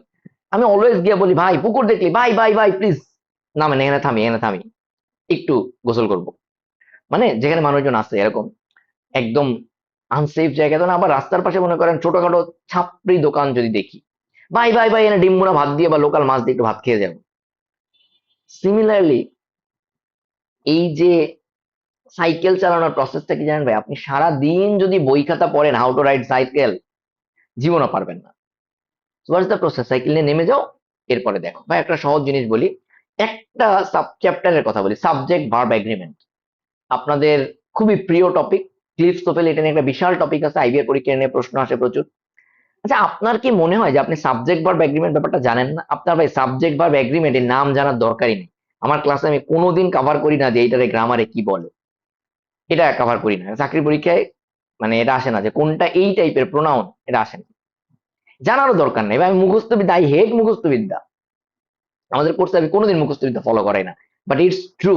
আমি অলওয়েজ গিয়ে বলি ভাই পুকুর দেখলি ভাই ভাই ভাই প্লিজ নামেন, এখানে থামি, এখানে থামি, একটু গোসল করব। মানে যেখানে মানুষজন আছে এরকম একদম আনসেফ জায়গা তো না, আবার রাস্তার পাশে মনে করেন ছোটখাটো ছাপড়ি দোকান যদি দেখি, ভাই ভাই ভাই এনে ডিমমুড়া ভাত দিয়ে বা লোকাল মাছ দিয়ে একটু ভাত খেয়ে যাবো। সিমিলারলি এই যে সাইকেল চালানোর প্রসেসটা কি জানেন ভাই, আপনি সারা দিন যদি বই খাতা পড়েন হাউ টু রাইড সাইকেল, জীবনও পারবেন না। হোয়াটস দ্য প্রসেস, সাইকেল নিয়ে নেমে যাও, এরপরে দেখো। ভাই একটা সহজ জিনিস বলি, একটা সাব চ্যাপ্টারের কথা বলি, সাবজেক্ট ভার্ব এগ্রিমেন্ট, আপনাদের খুবই প্রিয় টপিক। ক্লিফ সোফেল এটা নিয়ে একটা বিশাল টপিক আছে, আইবিএর পরীক্ষা নিয়ে প্রশ্ন আসে প্রচুর। আচ্ছা আপনার কি মনে হয় যে আপনি সাবজেক্ট ভার্ব এগ্রিমেন্ট ব্যাপারটা জানেন না? আপনার ভাই সাবজেক্ট ভার্ব এগ্রিমেন্ট এর নাম জানার দরকারই নেই। আমার ক্লাসে আমি কোনোদিন কভার করি না যে এইটারে গ্রামারে কি বলে, এটা কভার করি না। চাকরি পরীক্ষায় মানে এটা আসে না যে কোনটা এই টাইপের প্রোনাউন, এটা আসে না, জানারও দরকার নেই। আমি মুখস্থ বিদ্যা, আই হেট মুখস্থ বিদ্যা। আমাদের কোর্সে আমি কোনোদিন মুখস্থ বিদ্যা ফলো করাই না, বাট ইটস ট্রু।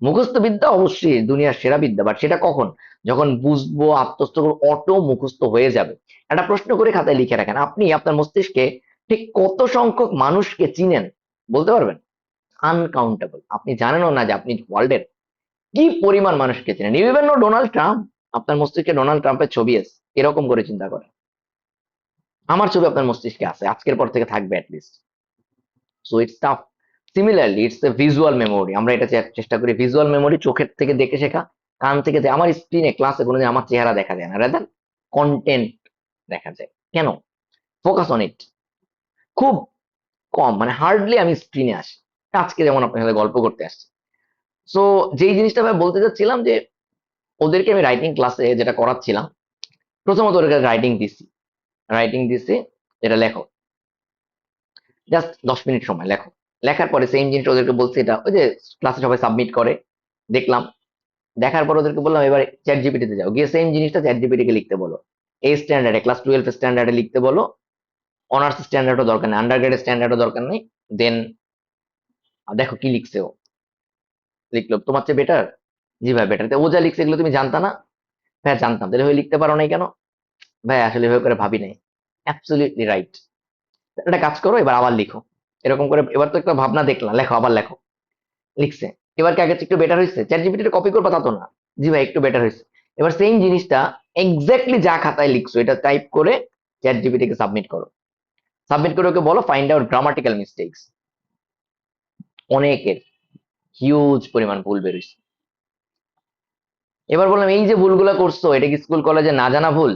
মুখস্থ বিদ্যা অবশ্যই দুনিয়ার সেরা বিদ্যা, বাট সেটা কখন, যখন বুঝবো আত্মস্থ করবো, অটো মুখস্থ হয়ে যাবে। একটা প্রশ্ন করে খাতায় লিখে রাখেন, আপনি আপনার মস্তিষ্কে ঠিক কত সংখ্যক মানুষকে চিনেন বলতে পারবেন? আনকাউন্টেবল। আপনি জানেনও না যে আপনি ওয়ার্ল্ডের কি পরিমাণ মানুষকে চেনেন। You even know Donald Trump, আপনার মস্তিষ্কে ডোনাল্ড ট্রাম্পের ছবি আছে, এরকম করে চিন্তা করেন। আমার ছবি আপনার মস্তিষ্কে আছে, আজকের পর থেকে থাকবে at least. So it's tough. Similarly it's a visual memory, আমরা এটা চেষ্টা করি ভিজুয়াল মেমোরি, চোখের থেকে দেখে শেখা, কান থেকে আমার স্ক্রিনে ক্লাসে কোনোদিন আমার চেহারা দেখা যায় না, রাদার কন্টেন্ট দেখা যায়। কেন? ফোকাস অন ইট, খুব কম, মানে হার্ডলি আমি স্ক্রিনে আসি। আজকে যেমন আপনার সাথে গল্প করতে আসছি। সো যেই জিনিসটা আমি বলতে চাচ্ছিলাম যে ওদেরকে আমি রাইটিং ক্লাসে যেটা করাচ্ছিলাম, প্রথমত ওদেরকে রাইটিং দিছি, এটা লেখো, জাস্ট 10 মিনিট সময় লেখো। লেখার পরে সেম জিনিসটা ওদেরকে বলছি, এটা ওই যে ক্লাসে সবাই সাবমিট করে, দেখলাম। দেখার পর ওদেরকে বললাম এবার চ্যাট জিপিটিতে যাও, গিয়ে সেম জিনিসটা চ্যাট জিপিটি কে লিখতে বলো। এই স্ট্যান্ডার্ডে ক্লাস 12 স্ট্যান্ডার্ডে লিখতে বলো, অনার্স স্ট্যান্ডার্ডও দরকার নেই, আন্ডার গ্রেড স্ট্যান্ডার্ডও দরকার নেই। দেন দেখো কি লিখছে ও, লিখলো তোমার চেয়ে বেটার, জি ভাই বেটার। ও যা লিখছে এগুলো তুমি জানতা না? হ্যাঁ জানতাম। তাহলে হয়ে লিখতে পারো নাই কেন? ভাই আসলে এভাবে করে ভাবি নাই। Absolutely right. একটা কাজ করো, এবার আবার লিখো, এরকম করে। এবার তো একটা ভাবনা দেখলাম, লেখো, আবার লেখো। লিখছে, এবার কি আগের চেয়ে একটু বেটার হয়েছে? চ্যাট জিপিটি কপি করবা তা তো না, জি ভাই একটু বেটার হয়েছে। এবার সেম জিনিসটা এক্স্যাক্টলি যা খাতায় লিখছো এটা টাইপ করে চ্যাট জিপিটি কে সাবমিট করো। সাবমিট করে ওকে বলো ফাইন্ড আউট গ্রামাটিক্যাল মিস্টেক্স। অনেকের হিউজ পরিমাণ ভুল বেরোইছে। এবার বললাম এই যে ভুলগুলা করছো এটা কি স্কুল কলেজে না জানা ভুল,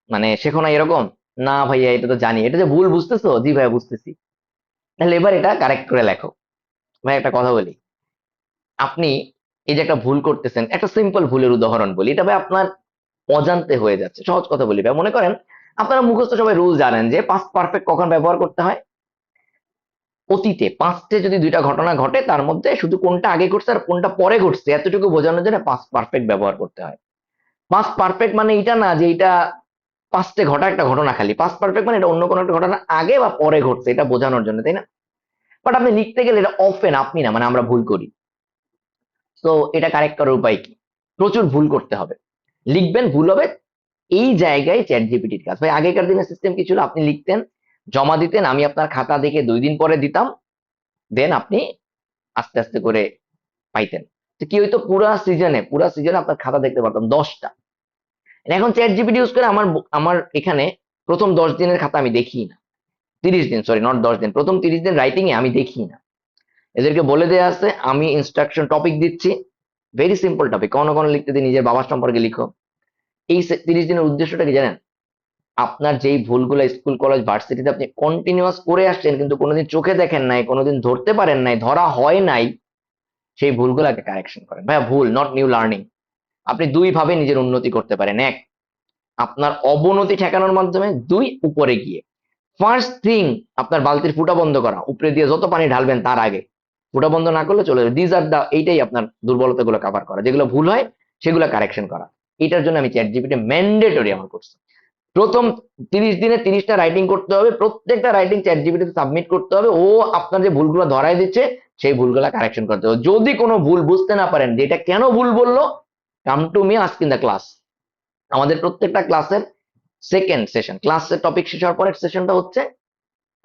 মানে শেখো না এরকম? না ভাইয়া এটা তো জানি। এটা যে ভুল বুঝতেছো, জি ভাইয়া বুঝতেছি। তাহলে এবার এটা কারেক্ট করে লেখো। ভাই একটা কথা বলি, আপনি এই যে একটা ভুল করতেছেন, একটা সিম্পল ভুলের উদাহরণ বলি, এটা ভাই আপনার অজান্তে হয়ে যাচ্ছে। সহজ কথা বলি ভাই, মনে করেন আপনারা মুখস্থ সবাই রুল জানেন যে পাস্ট পারফেক্ট কখন ব্যবহার করতে হয়। অতীতে পাস্টে যদি দুইটা ঘটনা ঘটে তার মধ্যে শুধু কোনটা আগে ঘটছে আর কোনটা পরে ঘটছে এতটুকু বোঝানোর জন্য পাস্ট পারফেক্ট ব্যবহার করতে হয়। পাস্ট পারফেক্ট মানে এটা না যে এটা পাস্টে ঘটা একটা ঘটনা, খালি পাস্ট পারফেক্ট মানে এটা অন্য কোনো একটা ঘটনা আগে বা পরে ঘটছে এটা বোঝানোর জন্য, তাই না? বাট আপনি লিখতে গেলে এটা অফেন আপনি না, মানে আমরা ভুল করি। তো এটা কারেক্ট করার উপায় কি? প্রচুর ভুল করতে হবে, লিখবেন ভুল হবে। এই জায়গায় চ্যাট জিপিটির কাজ ভাই। আগেকার দিনের সিস্টেম কি ছিল? আপনি লিখতেন, জমা দিতেন, আমি আপনার খাতা দেখে 2 দিন পরে দিতাম, দেন আপনি আস্তে আস্তে করে পাইতেন। তো কি হইতো, পুরা সিজনে আপনার খাতা দেখতে পারতাম 10টা। এখন চ্যাট জিপিটি ইউজ করে আমার এখানে প্রথম 10 দিনের খাতা আমি দেখি না। 30 দিন, সরি নট 10 দিন, প্রথম 30 দিন রাইটিং এ আমি দেখি না। এদেরকে বলে দেওয়া আছে আমি ইনস্ট্রাকশন টপিক দিচ্ছি, ভেরি সিম্পল টপিক, কোনো কোনো লিখতে দিই নিজের বাবার সম্পর্কে লিখো। এই 30 দিনের উদ্দেশ্যটা কি জানেন? আপনার যেই ভুলগুলো স্কুল কলেজ ভার্সিটিতে আপনি কন্টিনিউয়াস করে আসছেন কিন্তু কোনোদিন চোখে দেখেন নাই, কোনোদিন ধরতে পারেন নাই, ধরা হয় নাই, সেই ভুলগুলোকে কারেকশন করেন। ভাইয়া ভুল নট নিউ লার্নিং। আপনি 2 ভাবে নিজের উন্নতি করতে পারেন। এক, আপনার অবনতি ঠেকানোর মাধ্যমে। 2, উপরে গিয়ে। ফার্স্ট থিং, আপনার বালতির ফুটা বন্ধ করা, উপরে দিয়ে যত পানি ঢালবেন তার আগে ফুটা বন্ধ না করলে চলে যাবে। দিস আর দা, এইটাই আপনার দুর্বলতা গুলো কাভার করা, যেগুলো ভুল হয় সেগুলো কারেকশন করা। এটার জন্য আমি চ্যাট জিপিটি ম্যান্ডেটরি আমার করছি। প্রথম 30 দিনে 30টা রাইটিং করতে হবে, প্রত্যেকটা রাইটিং চ্যাট জিপিটিতে সাবমিট করতে হবে। ও আপনার যে ভুলগুলো ধরাই দিচ্ছে সেই ভুলগুলো কারেকশন করতে হবে। যদি কোনো ভুল বুঝতে না পারেন যে এটা কেন ভুল বললো, come to me ask in the class. আমাদের প্রত্যেকটা ক্লাসের সেকেন্ড সেশন, ক্লাসের টপিক শেষ হওয়ার পরের সেশনটা হচ্ছে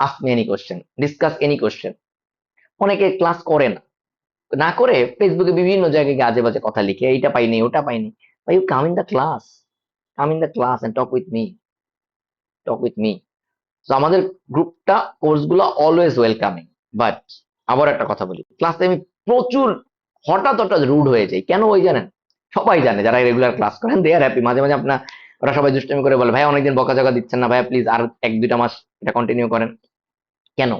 ask me any question, discuss any question. অনেকে ক্লাস করে না, না করে ফেসবুকে বিভিন্ন জায়গায় গিয়ে আজে বাজে কথা লিখে, এইটা পাইনি ওটা পাইনি। ভাই you come in the class, come in the class and talk with me. তো আমাদের গ্রুপটা, কোর্স গুলো অলওয়েজ ওয়েলকামিং। বাট আবার একটা কথা বলি, ক্লাসে আমি প্রচুর হঠাৎ রুড হয়ে যাই। কেন ওই জানেন? সবাই জানে যারা রেগুলার ক্লাস করেন, দে আর হ্যাপি। মাঝে মাঝে আপনার ওরা সবাই দুষ্টামি করে বলে ভাই অনেকদিন বকাঝকা দিচ্ছেন না ভাইয়া, প্লিজ আর 1-2টা মাস এটা কন্টিনিউ করেন। কেন?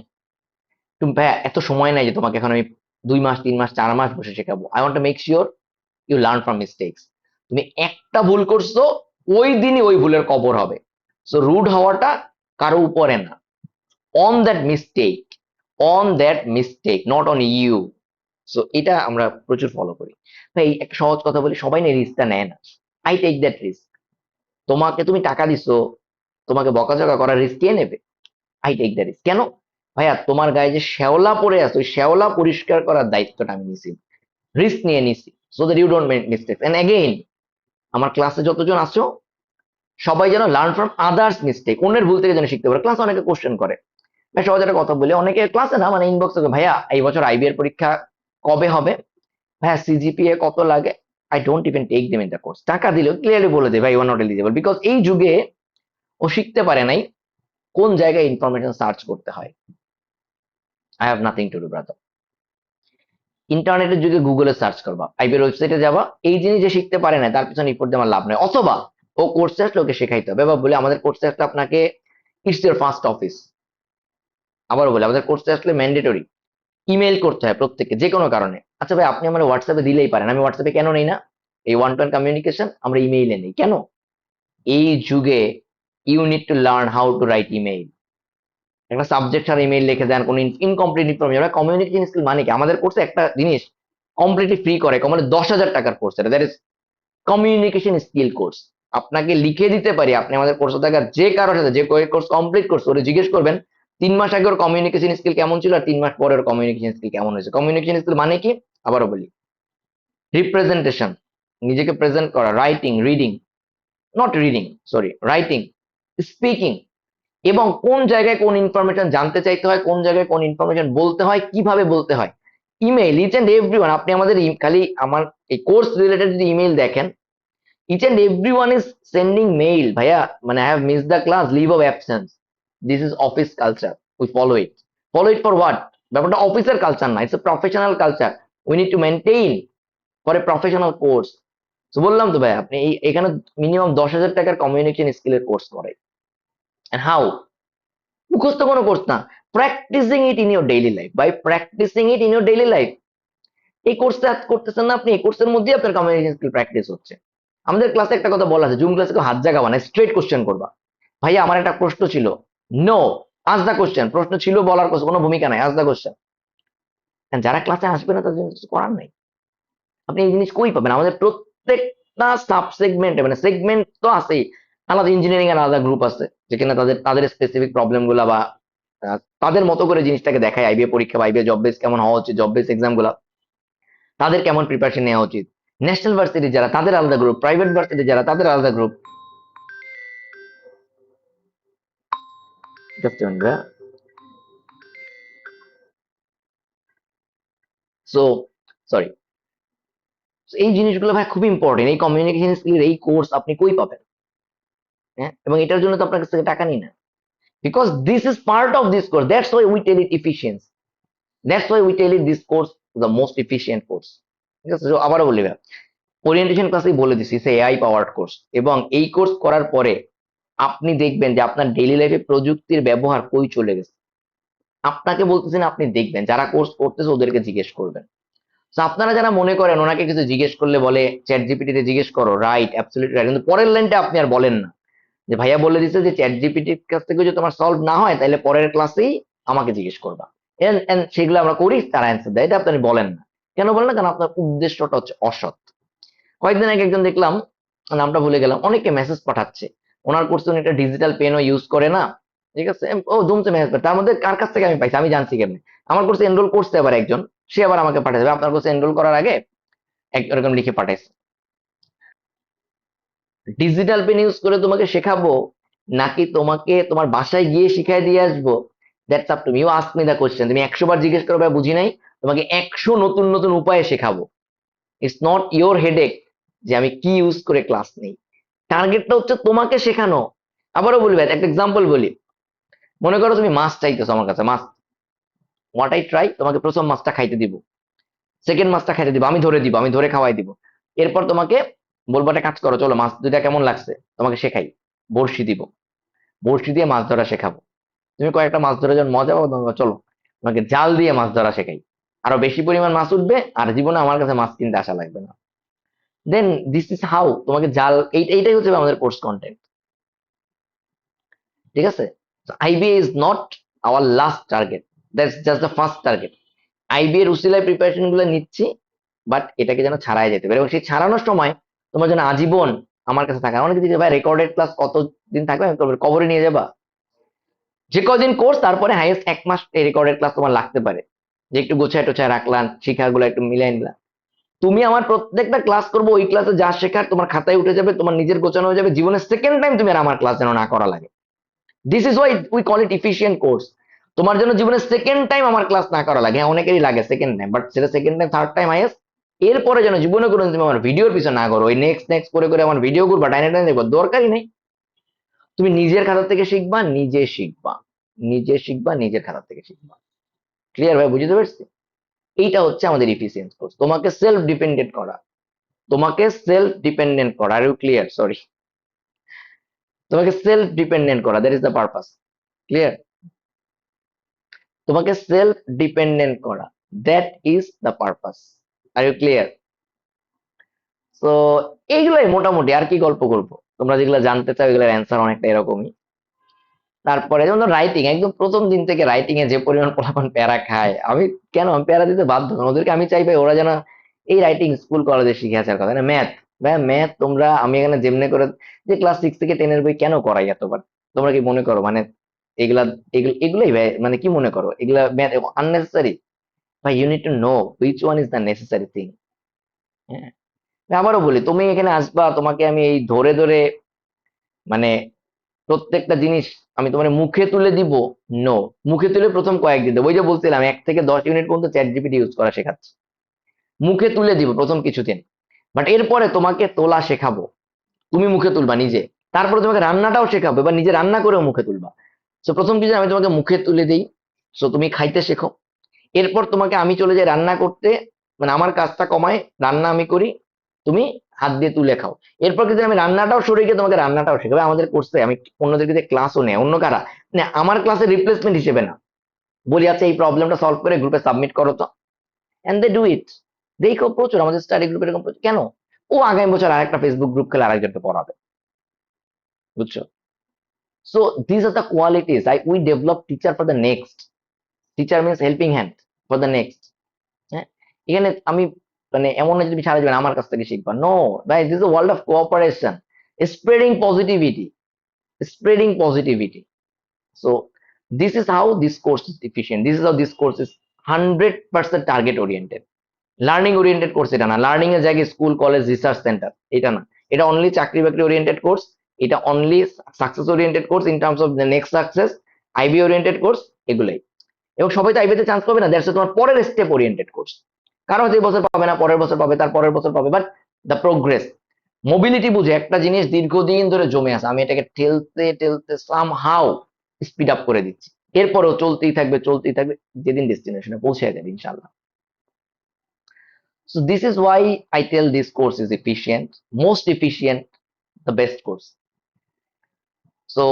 তুমি ভাইয়া এত সময় নাই যে তোমাকে এখন আমি 2 মাস 3 মাস 4 মাস বসে শেখাবো। I want to make sure you learn from mistakes. তুমি একটা ভুল করছো, ওই দিনই ওই ভুলের কবর হবে। সো রুড হওয়াটা কারো উপরে না, on that mistake, not on you. So এটা আমরা প্রচুর ফলো করি। ভাই একটা সহজ কথা বলি, সবাই না রিস্কটা নেয় না। I take that risk. তোমাকে, তুমি টাকা দিছো, তোমাকে বকাঝকা করার রিস্ক কে নেবে? I take that risk. কেন? ভাইয়া তোমার গায়ে যে শ্যাওলা পড়ে আছে ওই শ্যাওলা পরিষ্কার করার দায়িত্বটা আমি নিছি, রিস্ক নিয়ে নিছি, so that you don't make mistake. And again, আমার ক্লাসে যতজন আছো সবাই যেন লার্ন ফ্রম আদার্স মিস্টেক, অন্যের ভুল থেকে যেন শিখতে পারে। ক্লাস অনেকে কোশ্চেন করে, ভাই সহজ একটা কথা বলি, অনেকে ক্লাসে না মানে ইনবক্সে, ভাইয়া এই বছর আইবি এর পরীক্ষা কবে হবে, ভাইয়া সিজিপিএ কত লাগে? I don't even take them in the course. টাকা দিলেও ক্লিয়ারলি বলে দেয় ভাই you are not eligible. Because এই যুগে ও শিখতে পারে নাই কোন জায়গায় ইনফরমেশন সার্চ করতে হয়। I have nothing to do brother. ইন্টারনেটের যুগে গুগলে সার্চ করবা, আইবির ওয়েবসাইটে যাবা, এই জিনিস যে শিখতে পারে না তার পিছনে রিপোর্ট দিয়ে আমার লাভ নেই। অথবা ও কোর্সে আসলে ওকে শেখাইতে হবে। বা বলে আমাদের কোর্সে আসলে আপনাকে ইটস ইউর ফার্স্ট অফিস। আবারও বলে আমাদের কোর্সে আসলে ম্যান্ডেটরি ইমেল করতে হয় প্রত্যেককে, যে কোনো কারণে। আচ্ছা ভাই আপনি আমার হোয়াটসঅ্যাপে দিলেই পারেন, আমি হোয়াটসঅ্যাপে কেন নেই না? এই ওয়ান টু ওয়ান কমিউনিকেশন আমরা ইমেইলে নেই কেন? এই যুগে you need to learn how to write email. একটা সাবজেক্ট ছাড়া ইমেইল লিখে দেন, কোনো ইনকমপ্লিট ইনফরমেশন। কমিউনিকেশন স্কিল মানে কি? আমাদের কোর্সে একটা জিনিস কমপ্লিটলি ফ্রি করে, মানে 10,000 টাকার কোর্স, এটা that is communication skill course. আপনাকে লিখে দিতে পারি, আপনি আমাদের কোর্সে থাকার যে কারোর সাথে যে কোর্স কমপ্লিট করছে ওরা জিজ্ঞেস করবেন 3 মাস আগে ওর কমিউনিকেশন স্কিল কেমন ছিল আর 3 মাস পরে ওর কমিউনিকেশন স্কিল কেমন হয়েছে। কমিউনিকেশন স্কিল মানে কি? আবারও বলি, রিপ্রেজেন্টেশন, নিজেকে প্রেজেন্ট করা, writing, reading, not reading, sorry writing, speaking, এবং কোন জায়গায় কোন ইনফরমেশন জানতে চাইতে হয়, কোন জায়গায় কোন ইনফরমেশন বলতে হয়, কিভাবে বলতে হয়। ইমেল, ইচ এন্ড এভরিওয়ান, আপনি আমাদের খালি আমার এই কোর্স রিলেটেড যদি ইমেল দেখেন, each and everyone is sending mail, ভাইয়া মানে I have miss the class, leave of absence. This is office culture, we follow it for what? ব্যাপারটা অফিসের কালচার না, it's a professional culture, we need to maintain for a professional course. তো বললাম তো ভাই, আপনি এখানে মিনিমাম 10,000 টাকার কমিউনিকেশন স্কিলের কোর্স করে। And how? মুখস্থ কোনো কোর্স না, practicing it in your daily life, by practicing it in your daily life. এই কোর্সটা করতেছেন না আপনি, এই কোর্সের মধ্যেই আপনার কমিউনিকেশন স্কিল প্র্যাকটিস হচ্ছে। আমাদের ক্লাসে একটা কথা বলা আছে, জুম ক্লাসে কেউ হাত জাগাবা না, স্ট্রেট কোশ্চেন করবা। ভাইয়া আমার একটা প্রশ্ন ছিল, নো, আজ দা কোশ্চেন, প্রশ্ন ছিল বলার কোনো ভূমিকা নাই, আজ দা কোশ্চেন। যারা ক্লাসে আসবে না তাদের জন্য কিছু করার নাই। আপনি এই জিনিস কই পাবেন? আমাদের প্রত্যেকটা সাব সেগমেন্টে, মানে সেগমেন্ট তো আছেই, আলাদা ইঞ্জিনিয়ারিং এর আলাদা গ্রুপ আছে, যেখানে তাদের তাদের স্পেসিফিক প্রবলেম গুলা বা তাদের মতো করে জিনিসটাকে দেখায়, আইবিএ পরীক্ষা বা আইবিএ জব বেস কেমন হওয়া উচিত, জব বেস এক্সাম গুলা তাদের কেমন প্রিপারেশন নেওয়া উচিত। ন্যাশনাল ভার্সিটি যারা তাদের আলাদা গ্রুপ, প্রাইভেট ভার্সিটি যারা তাদের আলাদা গ্রুপ। সো সরি, এই জিনিসগুলো ভাই খুব ইম্পর্টেন্ট। এই কমিউনিকেশন স্কিলের এই কোর্স আপনি কই পাবেন? হ্যাঁ, এবং এটার জন্য তো আপনার কাছ থেকে টাকা নিই না, because this is part of this course, that's why we tell it efficiency, that's why we tell it this course the most efficient course. ঠিক আছে, তো আবারও বলি ভাই, ওরিয়েন্টেশন ক্লাসেই বলে দিছি সে এআই পাওয়ার্ড কোর্স, এবং এই কোর্স করার পরে আপনি দেখবেন যে আপনার ডেইলি লাইফে প্রযুক্তির ব্যবহার কই চলে গেছে। আপনাকে বলতেছেন, আপনি দেখবেন, যারা কোর্স করতেছে ওদেরকে জিজ্ঞেস করবেন। তো আপনারা যারা মনে করেন ওনাকে কিছু জিজ্ঞেস করলে বলে চ্যাট জিপিটি তে জিজ্ঞেস করো, রাইট, অ্যাবসলিউটলি রাইট, কিন্তু পরের লাইনটা আপনি আর বলেন না যে ভাইয়া বলে দিচ্ছে যে চ্যাট জিপিটির কাছ থেকে যদি তোমার সলভ না হয় তাহলে পরের ক্লাসেই আমাকে জিজ্ঞেস করবা। এন্ড সেগুলো আমরা করি, তারা অ্যান্সার দেয়, এটা আপনি বলেন না। কেন বলেন না? কারণ আপনার উদ্দেশ্যটা হচ্ছে অসৎ। কয়েকদিন আগে একজন দেখলাম, নামটা ভুলে গেলাম, অনেকে মেসেজ পাঠাচ্ছে, ওনার কোর্সে উনি একটা ডিজিটাল পেনও ইউজ করে না। ঠিক আছে, ও ধুমতে মেসেজ, তার মধ্যে কার কাছ থেকে আমি পাইছি আমি জানছি কেমনি। আমার কোর্সে এনরোল করছে আবার একজন, সে আবার আমাকে পাঠাবে, আপনার কোর্সে এনরোল করার আগে এরকম লিখে পাঠাইছে। ডিজিটাল পেন ইউজ করে তোমাকে শেখাবো, নাকি তোমাকে তোমার বাসায় গিয়ে শিখাই দিয়ে আসবো? That's up to me, you ask me the question. তুমি 100 বার জিজ্ঞেস করো ভাই বুঝি নাই, তোমাকে 100 নতুন নতুন উপায়ে শেখাবো। ইটস নট ইওর হেডেক যে আমি কি ইউজ করে ক্লাস নেই। টার্গেটটা হচ্ছে তোমাকে শেখানো। আবারও বলি ভাই, একটা এক্সাম্পল বলি। মনে করো তুমি মাছ চাইতেছো আমার কাছে, মাছ, হোয়াট আই ট্রাই, তোমাকে প্রথম মাছটা খাইতে দিব, সেকেন্ড মাছটা খাইতে দিব, আমি ধরে দিব, আমি ধরে খাওয়াই দিব। এরপর তোমাকে বলবো একটা কাজ করো, চলো মাছ দুইটা কেমন লাগছে তোমাকে শেখাই, বড়শি দিব, বড়শি দিয়ে মাছ ধরা শেখাবো। তুমি কয়েকটা মাছ ধরে যখন মজা পাবো, তোমাকে চলো তোমাকে জাল দিয়ে মাছ ধরা শেখাই, আরো বেশি পরিমাণ মাছ উঠবে, আর জীবনে আমার কাছে মাছ কিনতে আসা লাগবে না। দেন দিস ইজ হাউ তোমাকে জাল, এইটাই হচ্ছে আমাদের কোর্স কন্টেন্ট। ঠিক আছে, IBA is not our last target, that's just the first target. IBA এর উসিলায় প্রিপারেশন গুলো নিচ্ছি, বাট এটাকে যেন ছাড়াই যেতে পারে, এবং সেই ছাড়ানোর সময় তোমার যেন আজীবন আমার কাছে থাকে। অনেকে দিচ্ছে ভাই রেকর্ডেড ক্লাস কতদিন থাকবে, আমি কবরে নিয়ে যাবা? যে কদিন কোর্স, তারপরে হাইয়েস্ট 1 মাস এই রেকর্ডেড ক্লাস তোমার লাগতে পারে, যে একটু গোছায় টোছায় রাখলাম, শিখাগুলো একটু মিলাই নিলাম। তুমি আমার প্রত্যেকটা ক্লাস করবো, ওই ক্লাসে যা শেখার তোমার খাতায় উঠে যাবে, তোমার নিজের গোছানো হয়ে যাবে, জীবনের সেকেন্ড টাইম তুমি আর আমার ক্লাস যেন না করা লাগে। This is why we call it efficient course. তোমার জন্য জীবনে সেকেন্ড টাইম আমার ক্লাস না করা লাগে। হ্যাঁ, অনেকেরই লাগে সেকেন্ড টাইম, বাট সেটা second time, third time highest. এরপরে যেন জীবনে কোনো তুমি আমার ভিডিওর পিছনে না করো, ওই নেক্সট নেক্সট করে করে আমার ভিডিও করবা, টাইনে টাইনে দেখবো, দরকারই নেই। তুমি নিজের খাতা থেকে শিখবা, নিজে শিখবা, নিজে শিখবা, নিজের খাতা থেকে শিখবা। ক্লিয়ার ভাই? বুঝতে পারছি? এইটা হচ্ছে আমাদের ইফিসিয়েন্স কোর্স, তোমাকে সেলফ ডিপেন্ডেন্ট করা, তোমাকে সেলফ ডিপেন্ডেন্ট করা। Are you clear? সরি, তোমাকে সেলফ ডিপেন্ডেন্ট করা, that is the purpose. Clear? তোমাকে সেলফ ডিপেন্ডেন্ট করা, that is the purpose. Are you clear? তো এইগুলাই মোটামুটি, আর কি গল্প করবো, তোমরা যেগুলো জানতে চাও এগুলোর অ্যান্সার অনেকটা এরকমই। তারপরে যেমন রাইটিং, একদম প্রথম দিন থেকে রাইটিং এ যে পরিমাণ পোলাপান প্যারা খায়, আমি কেন, আমি প্যারা দিতে বাধ্য, কারণ ওদেরকে আমি চাই ভাই ওরা যেন এই রাইটিং স্কুল কলেজে শিখে আসার কথা না। ম্যাথ, ভাই ম্যাথ তোমরা, আমি এখানে যেমনে করে যে ক্লাস 6 থেকে 10 এর বই কেন করাই এতবার? তোমরা কি মনে করো মানে এগুলা, এগুলাই ভাই মানে কি মনে করো এগুলা ম্যাথ আননেসেসারি? ভাই you need to know which one is the necessary thing. হ্যাঁ, আমি আবারও বলি, তুমি এখানে আসবা, তোমাকে আমি এই ধরে ধরে মানে প্রত্যেকটা জিনিস আমি তোমার মুখে তুলে দিব? নো, মুখে তুলে প্রথম কয়েকদিন দেবো, ওই যে বলছিলাম 1 থেকে 10 ইউনিট পর্যন্ত চ্যাট জিপিটি ইউজ করা শেখাচ্ছি, মুখে তুলে দিব প্রথম কিছুদিন। বাট এরপরে তোমাকে তোলা শেখাবো, তুমি মুখে তুলবা নিজে, তারপরে তোমাকে রান্নাটাও শেখাবো, এবার নিজে রান্না করেও মুখে তুলবা। সো প্রথম কিছু আমি তোমাকে মুখে তুলে দিই, সো তুমি খাইতে শেখো। এরপর তোমাকে আমি চলে যাই রান্না করতে, মানে আমার কাজটা কমায়, রান্না আমি করি, তুমি হাত দিয়ে তুলে খাও। এরপর কিন্তু আমি রান্নাটাও সরে গিয়ে তোমাকে রান্নাটাও শেখাবো আমাদের কোর্সে। আমি অন্যদেরকে দিয়ে ক্লাসও নেই, অন্য কারা, মানে আমার ক্লাসের রিপ্লেসমেন্ট হিসেবে না, বলি আচ্ছা এই প্রবলেমটা সলভ করে গ্রুপে সাবমিট করো তো, এন্ড দে ডু ইট। দেখো প্রচুর আমাদের স্টাডি গ্রুপ এরকম প্রচুর। কেন? ও আগামী বছর আরেকটা ফেসবুক গ্রুপ খেলে আরেকজনকে পড়াবে, বুঝছো? So this are the qualities I we develop teacher for the next. Teacher means helping hand for the next. হ্যাঁ, এখানে আমি মানে এমন না যে তুমি সারা জীবন আমার কাছ থেকে শিখবা, নো ভাই, this is world of cooperation, spreading positivity, spreading positivity. So this is how this course is efficient, this is how this course is 100% target oriented. Learning oriented course এটা না, লার্নিং এর জায়গায় স্কুল কলেজ রিসার্চ সেন্টার, এটা না। এটা only চাকরি বাকরি oriented course, এটা only success oriented course in terms of the next success, IB oriented course, এগুলাই। এবং সবাই তো আইবিতে চান্স পাবে না, দ্যাটস তোমার পরের স্টেপ ওরিয়েন্টেড কোর্স। কারো হয়তো এই বছর পাবে না, পরের বছর পাবে, তার পরের বছর পাবে, বাট দ্য প্রোগ্রেস, মোবিলিটি বুঝে একটা জিনিস দীর্ঘদিন ধরে জমে আছে, আমি এটাকে ঠেলতে ঠেলতে সামহাউ স্পিড আপ করে দিচ্ছি, এরপরেও চলতেই থাকবে চলতেই থাকবে, যেদিন ডেস্টিনেশনে পৌঁছে যাবে ইনশাল্লাহ। So this is why I tell this course is efficient, most efficient, the best course. So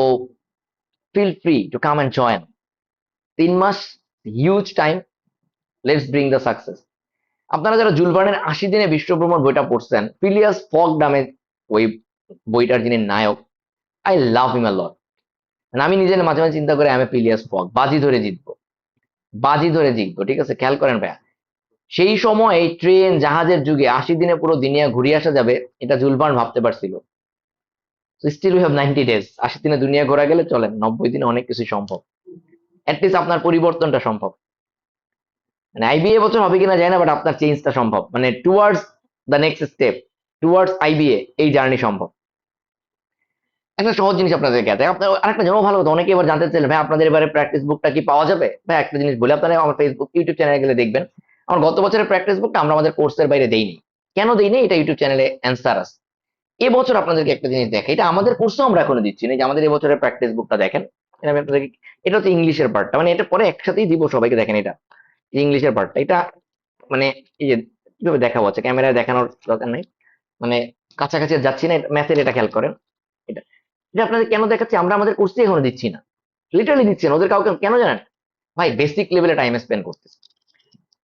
feel free to come and join. 3 mass, huge time. Let's bring the success. আপনারা যারা জুল ভার্নের 80 দিনে বিশ্বভ্রমণ বইটা পড়ছেন, ফিলিয়াস ফগ নামে ওই বইটার যিনি নায়ক, I love হিম আ লট। আমি নিজে মাঝে মাঝে চিন্তা করি আমি ফিলিয়াস ফগ, বাজি ধরে জিতবো, বাজি ধরে জিতবো, ঠিক আছে? খেয়াল করেন ভাইয়া, সেই সময় এই ট্রেন জাহাজের যুগে 80 দিনে পুরো দুনিয়া ঘুরিয়ে আসা যাবে, এটা জুল ভার্ন ভাবতে পারছিল? Still we have 90 days। 80 দিনে দুনিয়া ঘোরা গেলে চলেন, 90 দিনে অনেক কিছু সম্ভব। অ্যাটলিস্ট আপনার পরিবর্তনটা সম্ভব। মানে আইবিএ বছর হবে কিনা জানি না, বাট আপনার চেঞ্জটা সম্ভব, মানে towards the next step, towards IBA, এই জার্নি সম্ভব। একটা সহজ জিনিস আপনাদেরকে আছে, আপনার আরেকটা জানাও ভালো কথা, অনেকে এবার জানতে চাইলেন ভাই আপনাদের এবারে প্র্যাকটিস বুকটা কি পাওয়া যাবে? ভাই একটা জিনিস বলে, আপনারা আমার ফেসবুক ইউটিউব চ্যানেলে গেলে দেখবেন, আমার গত বছরের প্র্যাকটিস বুকটা আমরা আমাদের কোর্সের বাইরে দেইনি। কেন দেইনি? এটা ইউটিউব চ্যানেলে অ্যান্সার আছে। এবছর আপনাদেরকে একটা জিনিস দেখে, এটা আমাদের কোর্সেও আমরা এখনো দিচ্ছি না, যে আমাদের এবছরের প্র্যাকটিস বুকটা দেখেন। এটা আমি আপনাদেরকে, এটা হচ্ছে ইংলিশের পার্টটা, মানে এটা পরে একসাথেই দিব সবাইকে, দেখেন এটা ইংলিশের পার্টটা, এটা মানে এই যে কিভাবে দেখাবো, হচ্ছে ক্যামেরায় দেখানোর দরকার নাই, মানে কাছাকাছি আর যাচ্ছি না, ম্যাথের এটা খেয়াল করেন। এটা এটা আপনাদের কেন দেখাচ্ছি, আমরা আমাদের কোর্সে এখনো দিচ্ছি না, লিটারালি দিচ্ছি না ওদের কাউকে, কেন জানেন? ভাই বেসিক লেভেলে টাইম স্পেন্ড করতেছে,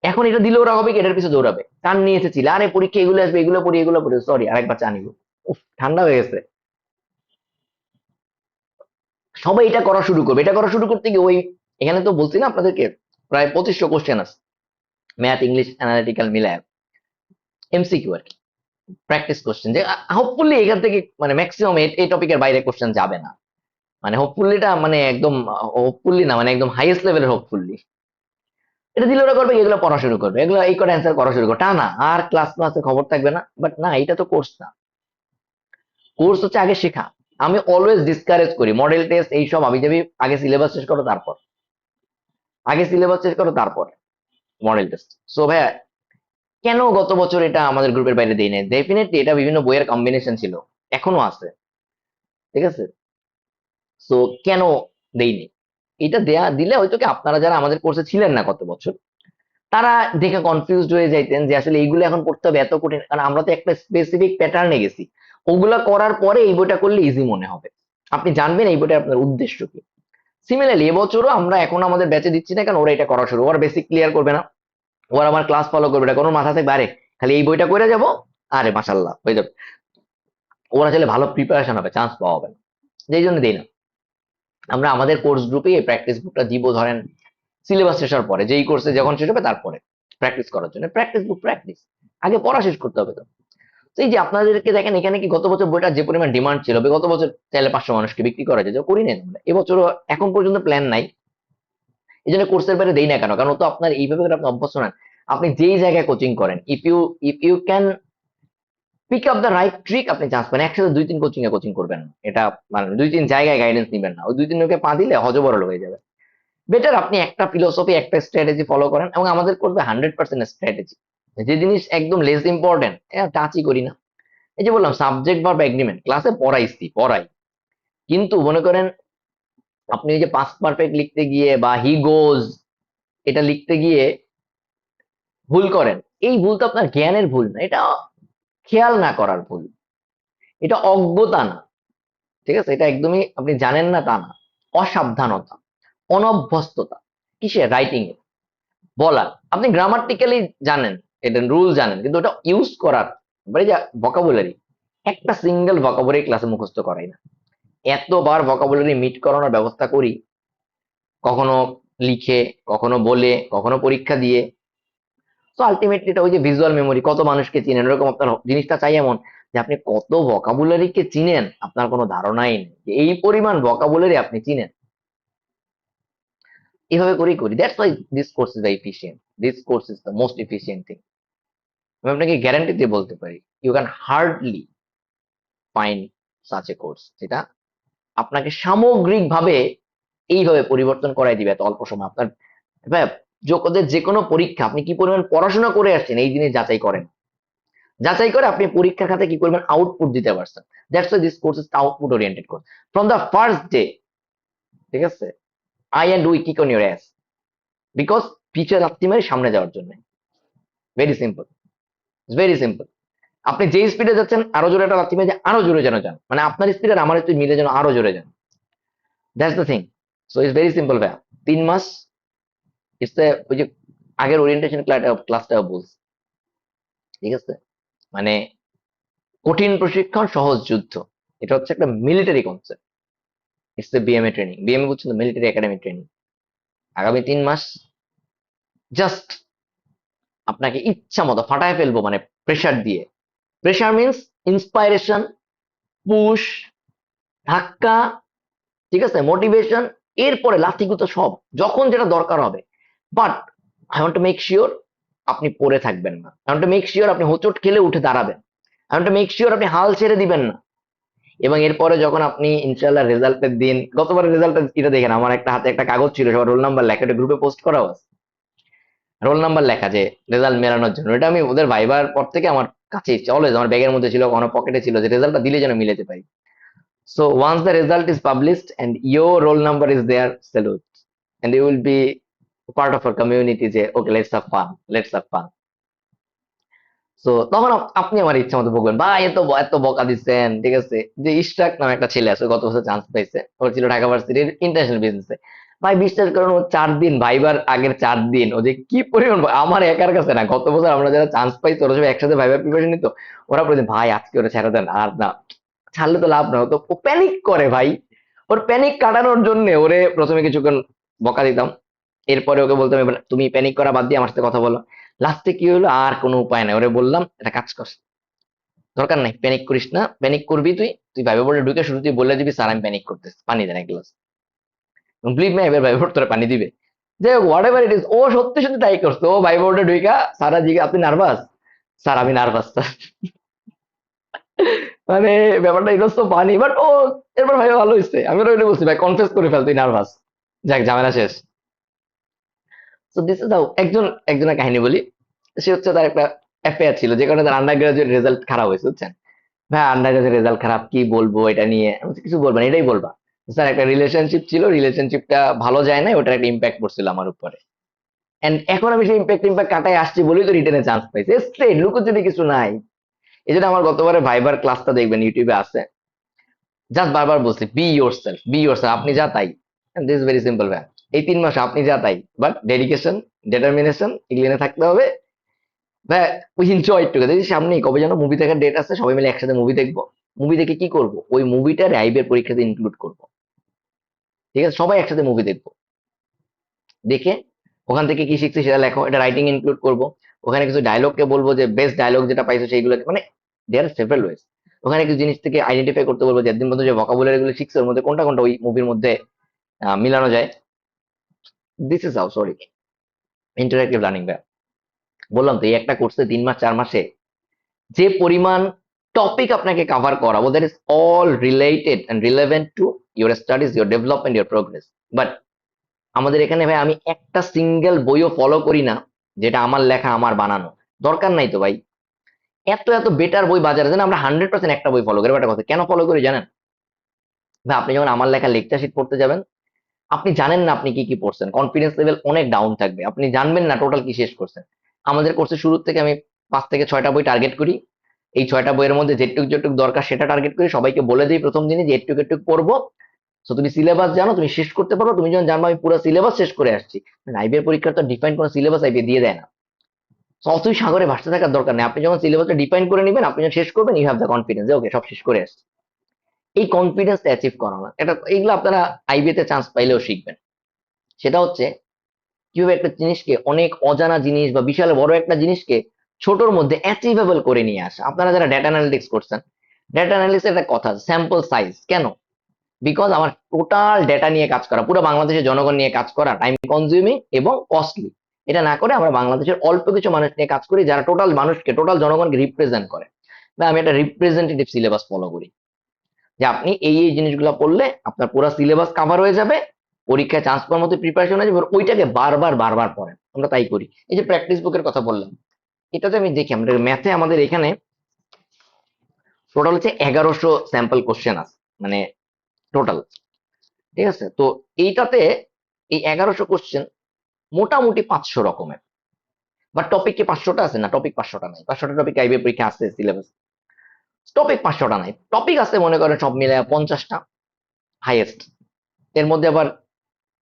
এখন এটা দিলে ওরা হবে কি এটার পিছনে দৌড়াবে, টান নিয়ে এসেছিল, আরে পরীক্ষা এগুলো আসবে, এগুলো পড়ি এগুলো পড়ি, সরি আরেকবার চা নিব, উফ ঠান্ডা হয়ে গেছে। সবাই এটা করা শুরু করবে, এটা করা শুরু করতে গিয়ে ওই, এখানে তো বলছি না আপনাদেরকে প্রায় 2500 কোশ্চেন আছে, ম্যাথ ইংলিশ অ্যানালিটিক্যাল মিলায়, এমসিকিউ আর কি, প্র্যাকটিস কোশ্চেন, যে হোপফুলি এখান থেকে মানে ম্যাক্সিমাম এই টপিকের বাইরে কোশ্চেন যাবে না, মানে হোপফুলিটা মানে একদম হোপফুলি না, মানে একদম হাইয়েস্ট লেভেলের হোপফুলি। এটা দিলে ওরা করবে, এগুলো পড়া শুরু করবে, এগুলো এই কটা অ্যান্সার করা শুরু করবে, টা না আর ক্লাস ক্লাসে খবর থাকবে না, বাট না, এটা তো কোর্স না। কোর্স হচ্ছে আগে শেখা। আমি অলওয়েজ ডিসকারেজ করি মডেল টেস্ট এইসব আমি যাবি, আগে সিলেবাস শেষ করো তারপর, আগে সিলেবাস শেষ করো তারপর মডেল টেস্ট। সো ভাইয়া, কেন গত বছর এটা আমাদের গ্রুপের বাইরে দেই নাই? ডেফিনেটলি এটা বিভিন্ন বইয়ের কম্বিনেশন ছিল, এখনো আছে, ঠিক আছে? সো কেন দেইনি? এটা দেয়া দিলে হয়তো কি আপনারা যারা আমাদের কোর্সে ছিলেন না গত বছর, তারা দেখে কনফিউজড হয়ে যাইতেন যে আসলে এইগুলো এখন পড়তে হবে এত কঠিন, কারণ আমরা তো একটা স্পেসিফিক প্যাটার্নে গেছি, ওগুলা করার পরে এই বইটা করলে ইজি মনে হবে, আপনি জানবেন এই বইটা আপনার উদ্দেশ্য কি। সিমিলারলি এবছরও আমরা এখন আমাদের ব্যাচে দিচ্ছি না, কারণ ওরা এটা করা শুরু, ওরা বেসিক ক্লিয়ার করবে না, ওরা আমার ক্লাস ফলো করবে না, কোনো মাথা থেকে আরে খালি এই বইটা করে যাব, আরে মাসাল্লাহ হয়ে যাবে, ওরা চাইলে ভালো প্রিপারেশন হবে, চান্স পাওয়া হবে না, যেই জন্য দিই না। আমরা আমাদের কোর্স গ্রুপে এই প্র্যাকটিস বুকটা দিব, ধরেন সিলেবাস শেষ হওয়ার পরে, যেই কোর্সে যখন শেষ হবে তারপরে প্র্যাকটিস করার জন্য, প্র্যাকটিস বুক প্র্যাকটিস, আগে পড়া শেষ করতে হবে তো। তো এই যে আপনাদেরকে দেখেন, এখানে কি গত বছর বইটার যে পরিমাণ ডিমান্ড ছিল, গত বছর চাইলে 500 মানুষকে বিক্রি করা যায়, করি নাই আমরা, এবছরও এখন পর্যন্ত প্ল্যান নাই, এই জন্য কোর্সের বাইরে দেই না। কেন? কারণ তো আপনার এইভাবে করে আপনি অভ্যস্ত নেন, আপনি যেই জায়গায় কোচিং করেন, if you can pick up the right trick, আপনি চান্স পান। একসাথে 2-3 কোচিং এ কোচিং করবেন না, এটা মানে 2-3 জায়গায় গাইডেন্স নিবেন না, ওই 2-3 লোকে পা দিলে হজবরল হয়ে যাবে। বেটার আপনি একটা ফিলোসফি একটা স্ট্র্যাটেজি ফলো করেন, এবং আমাদের করবে 100% স্ট্র্যাটেজি, যে জিনিস একদম লেস ইম্পর্টেন্ট টাচই করি না। এই যে বললাম সাবজেক্ট ভার্ব এগ্রিমেন্ট, ক্লাসে পড়াইছি পড়াই, কিন্তু মনে করেন আপনি এই যে পাস্ট পারফেক্ট লিখতে গিয়ে বা হি গোজ এটা লিখতে গিয়ে ভুল করেন, এই ভুল তো আপনার জ্ঞানের ভুল না, এটা খেয়াল না করার ভুল, এটা অজ্ঞতা না। ঠিক আছে, এটা একদমই আপনি জানেন না তা না, অসাবধানতা, অনভ্যস্ততা। কিসে? রাইটিং এ, বলার। আপনি গ্রামাটিক্যালি জানেন, এটা রুল জানেন, কিন্তু ওটা ইউজ করার মানে যে ভোকাবুলারি, একটা সিঙ্গেল ভোকাবুলারি ক্লাসে মুখস্থ করাই না, এতবার ভোকাবুলারি মিট করানোর ব্যবস্থা করি, কখনো লিখে, কখনো বলে, কখনো পরীক্ষা দিয়ে। তো আলটিমেটলি এটা ওই যে ভিজুয়াল মেমোরি, কত মানুষকে চিনেন, এরকম আপনার জিনিসটা চাই এমন যে আপনি কত ভোকাবুলারিকে চিনেন আপনার কোনো ধারণাই নেই যে এই পরিমাণ ভোকাবুলারি আপনি চিনেন। এভাবে করেই করি, that's why this course is the efficient, this course is the most efficient thing. আমি আপনাকে গ্যারান্টি দিয়ে বলতে পারি, you can hardly find such a course যেটা আপনাকে সামগ্রিকভাবে এইভাবে পরিবর্তন করাই দিবে এত অল্প সময়। আপনার ভাই, ওদের যে কোনো পরীক্ষা আপনি কি পরিমাণ পড়াশোনা করে আসছেন এই জিনিস যাচাই করেন, যাচাই করে আপনি পরীক্ষার খাতে কি পরিমাণ আউটপুট দিতে পারছেন। That's why this course is output oriented course from the first day. ঠিক আছে, I and we kick on your ass, because পিছিয়ে লাথি মারি সামনে যাওয়ার জন্য। Very simple, very simple. আপনি যে স্পিডে যাচ্ছেন আরো জোরে একটা লাথি মেরে আরো জোরে যেন যান, মানে আপনার স্পিড আর আমার স্পিড মিলে যেন আরো জোরে যান। That's the thing. So it's very simple ভাইয়া। 3 মাস, ইটস ওই যে আগের ওরিয়েন্টেশন ক্লাসটা বলছি। ঠিক আছে, মানে কঠিন প্রশিক্ষণ সহজ যুদ্ধ, এটা হচ্ছে একটা military concept. It's a BMA training, BMA বুঝছেন তো, মিলিটারি একাডেমি ট্রেনিং। আগামী 3 মাস জাস্ট আপনাকে ইচ্ছা মতো ফাটায় ফেলবো, মানে প্রেশার দিয়ে। প্রেশার মিনস ইন্সপাইরেশন, পুশ, ধাক্কা, ঠিক আছে, মোটিভেশন, এরপরে লাঠিগুতো সব যখন যেটা দরকার হবে। But I want to make sure আপনি পড়ে থাকবেন না, I want to make sure আপনি হোঁচট খেলে উঠে দাঁড়াবেন, I want to make sure আপনি হাল ছেড়ে দিবেন না। এবং এরপরে যখন আপনি ইনশাল্লাহ রেজাল্টের দিন, গতবার রেজাল্ট এটা দেখেন, আমার একটা হাতে একটা কাগজ ছিল, সবার রোল নাম্বার লেখা, এটা গ্রুপে পোস্ট করা আছে, রোল নাম্বার লেখা যে রেজাল্ট মেলানোর জন্য। এটা আমি ওদের ভাইবার পর থেকে আমার কাছে অলওয়েজ আমার ব্যাগের মধ্যে ছিল, কোনো পকেটে ছিল, যে রেজাল্টটা দিলে যেন মিলাতে পারি। So once the result is published and your roll number is there, salute, and you will be part of our community. যে okay, let's have fun, let's have fun. So তখন আপনি আমার ইচ্ছা মতো বলবেন, ভাই এত এত বকা দিচ্ছেন। ঠিক আছে, যে ইশরাক নামে একটা ছেলে আছে, গত বছর চান্স পাইছে, ওর ছিল ঢাকা ভার্সিটির ইন্টারন্যাশনাল বিজনেসে। ভাই বিশ্বাস করেন, ও 4 দিন ভাইবার আগের 4 দিন ও যে কি পরিমাণ আমার একার কাছে না, গত বছর আমরা যারা চান্স পাইছি ওরা সব একসাথে ভাইবার প্রিপারেশন নিত, ওরা বলে ভাই আজকে ওরা ছেড়ে দেন, আর না ছাড়লে তো লাভ না, তো ও প্যানিক করে ভাই। ওর প্যানিক কাটানোর জন্য ওরে প্রথমে কিছুক্ষণ বকা দিতাম, এরপরে ওকে বলতাম এবার তুমি প্যানিক করা বাদ দিয়ে আমার সাথে কথা বলো। লাস্টে কি হলো, আর কোনো উপায় নাই, ওরে বললাম এটা কাজ কর, দরকার নাই প্যানিক করিস না, প্যানিক করবি তুই, তুই ভাইবে বোর্ডে ঢুকে শুরু তুই বলে দিবি স্যার আমি প্যানিক করতেছি, পানি দেন এক গ্লাস, বিলিভ মি এবার ভাইবে বোর্ড তোরা পানি দিবে। যে হোয়াট এভার ইট ইজ, ও সত্যি সত্যি তাই করছে। ও ভাইবে বোর্ডে ঢুকা সারা জিগে আপনি নার্ভাস, স্যার আমি নার্ভাস স্যার। মানে ব্যাপারটা এটা তো ফানি, বাট ও এরপর ভাই ভালো হয়েছে, আমি ওরা বলছি ভাই কনফেস করে ফেল তুই নার্ভাস, যাক ঝামেলা শেষ। তো দিস ইজ হাউ। একজনের কাহিনী বলি। সে হচ্ছে তার একটা অ্যাফেয়ার ছিল, যে কারণে তার আন্ডার গ্রাজুয়েট রেজাল্ট খারাপ হয়েছে, বুঝছেন। ভাই আন্ডার গ্রাজুয়েট রেজাল্ট খারাপ, কি বলবো এটা নিয়ে। আমি বলছি, কিছু বলবেন, এটাই বলবা। স্যার একটা রিলেশনশিপ ছিল, রিলেশনশিপটা ভালো যায় না, ওটার একটা ইম্প্যাক্ট পড়ছিল আমার উপরে, এন্ড এখন আমি সেই ইম্প্যাক্ট কাটাই আসছি বলেই তো রিটেনে চান্স পাইছি, স্ট্রেট লুকোচুরি কিছু নাই। এই জন্য আমার গতবারে ভাইবার ক্লাসটা দেখবেন ইউটিউবে আছে, জাস্ট বারবার বলছি B your self, B your self, আপনি যা তাই। দিস ভেরি সিম্পল ভাই, এই 3 মাস আপনি যা তাই, বাট ডেডিকেশন, ডিটারমিনেশন এগুলো থাকতে হবে ভাই। We enjoy together. সামনেই কবে যেন মুভি দেখার ডেট আছে, সবাই মিলে একসাথে মুভি দেখবো। মুভি দেখে কি করব, ওই মুভিটা রাইবের পরীক্ষাতে ইনক্লুড করব। ঠিক আছে, সবাই একসাথে মুভি দেখবো, দেখে ওখান থেকে কি শিখছি সেটা লেখো, এটা রাইটিং ইনক্লুড করব। ওখানে কিছু ডায়লগকে বলবো যে বেস্ট ডায়লগ যেটা পাইছো সেইগুলো, মানে দেয়ার আর সেভারাল ওয়েজ। ওখানে কিছু জিনিস থেকে আইডেন্টিফাই করতে বলবো যে একদিন মধ্যে যে ভোকাবুলারি গুলো শিখছে ওর মধ্যে কোনটা কোনটা ওই মুভির মধ্যে মিলানো যায়। This is how, sorry, interactive learning ভাই। বললাম তো এই একটা কোর্সে 3 মাস 4 মাসে যে পরিমাণ টপিক আপনাকে কভার করাবো, that is all related and relevant to your studies, your development, your progress. But আমাদের এখানে ভাই আমি একটা সিঙ্গেল বইও ফলো করি না যেটা আমার লেখা, আমার বানানো। দরকার নাই তো ভাই, এত এত বেটার বই বাজারে জানেন, আমরা 100% একটা বই ফলো করি। একটা কথা কেন ফলো করি জানেন ভাই, আপনি যখন আমার লেখা লেকচার শিট পড়তে যাবেন, আপনি জানেন না আপনি কি কি পড়ছেন, কনফিডেন্স লেভেল অনেক ডাউন থাকবে, আপনি জানবেন না টোটাল কি শেষ করছেন। আমাদের কোর্সের শুরু থেকে আমি 5 থেকে 6টা বই টার্গেট করি, এই 6টা বইয়ের মধ্যে যেটুক যেটুক দরকার সেটা টার্গেট করি, সবাইকে বলে দিই প্রথম দিনে যে এটুক এটুক পড়বো। তো তুমি সিলেবাস জানো, তুমি শেষ করতে পারো, তুমি যখন জানবো আমি পুরো সিলেবাস শেষ করে আসছি। আইবিএর পরীক্ষার তো ডিফাইন কোনো সিলেবাস আইবিএ দিয়ে দেয় না। তো অতই সাগরে ভাসতে থাকার দরকার নেই, আপনি যখন সিলেবাসটা ডিফাইন করে নেবেন, আপনি যখন শেষ করবেন, ইউ হ্যাভ দ্য কনফিডেন্স ওকে সব শেষ করে আসছি। এই কনফিডেন্সটা অ্যাচিভ করা না, এটা এইগুলো আপনারা আইবিএ তে চান্স পাইলেও শিখবেন। সেটা হচ্ছে কিভাবে একটা জিনিসকে, অনেক অজানা জিনিস বা বিশাল বড় একটা জিনিসকে ছোটর মধ্যে অ্যাচিভেবল করে নিয়ে আসা। আপনারা যারা ডেটা অ্যানালিটিক্স করছেন, ডেটা অ্যানালিসিস একটা কথা, স্যাম্পল সাইজ কেন, বিকজ আমার টোটাল ডেটা নিয়ে কাজ করা, পুরো বাংলাদেশের জনগণ নিয়ে কাজ করা টাইম কনজিউমিং এবং কস্টলি। এটা না করে আমরা বাংলাদেশের অল্প কিছু মানুষ নিয়ে কাজ করি যারা টোটাল মানুষকে, টোটাল জনগণকে রিপ্রেজেন্ট করে। বা আমি একটা রিপ্রেজেন্টেটিভ সিলেবাস ফলো করি, যে আপনি এই এই জিনিসগুলো পড়লে আপনার পুরো সিলেবাস কাভার হয়ে যাবে, পরীক্ষায় চান্স পাওয়ার মতো প্রিপারেশন হয়ে যাবে, এবার ওইটাকে বারবার বারবার পড়েন। আমরা তাই করি। এই যে প্র্যাকটিস বুকের কথা বললাম, এটাতে আমি দেখি আমাদের ম্যাথে আমাদের এখানে টোটাল হচ্ছে 1100 স্যাম্পল কোশ্চেন আছে, মানে টোটাল। ঠিক আছে, তো এইটাতে এই 1100 কোশ্চেন মোটামুটি 500 রকমের। বা টপিক কি 500টা আছে? না, টপিক 500টা নাই, 500টা টপিক আইবে পরীক্ষা আছে সিলেবাস, টপিক 500টা নাই, টপিক আছে মনে করেন সব মিলে 50টা হাইয়েস্ট। এর মধ্যে আবার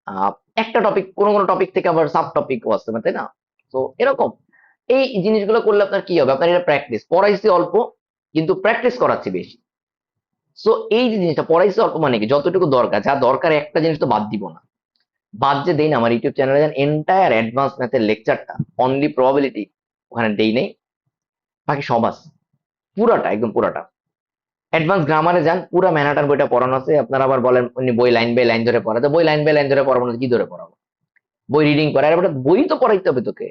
আহ, একটা টপিক, কোন কোন টপিক থেকে আবার সাব টপিকও আছে, তাই না? তো এরকম এই জিনিসগুলো করলে আপনার কি হবে, আপনার এটা প্র্যাকটিস, পড়াইছি অল্প কিন্তু প্র্যাকটিস করাচ্ছি বেশি। সো এই যে জিনিসটা পড়াইছি অল্প মানে কি, যতটুকু দরকার, যা দরকার একটা জিনিস তো বাদ দিব না। বাদ যে দেই না, আমার ইউটিউব চ্যানেলে যান, এন্টায়ার অ্যাডভান্স ম্যাথের লেকচারটা, অনলি প্রবাবিলিটি ওখানে দেই নেই, বাকি সব আছে, পুরাটা একদম পুরাটা। অ্যাডভান্স গ্রামারে যান, পুরো ম্যানহাটন বইটা পড়ানো আছে। আপনারা আবার বলেন উনি বই লাইন বাই লাইন ধরে পড়াতে, বই লাইন বাই লাইন ধরে পড়াবো না, কি ধরে পড়াবো? বই রিডিং করা, আর একটা বই তো পড়াইতে হবে তোকে।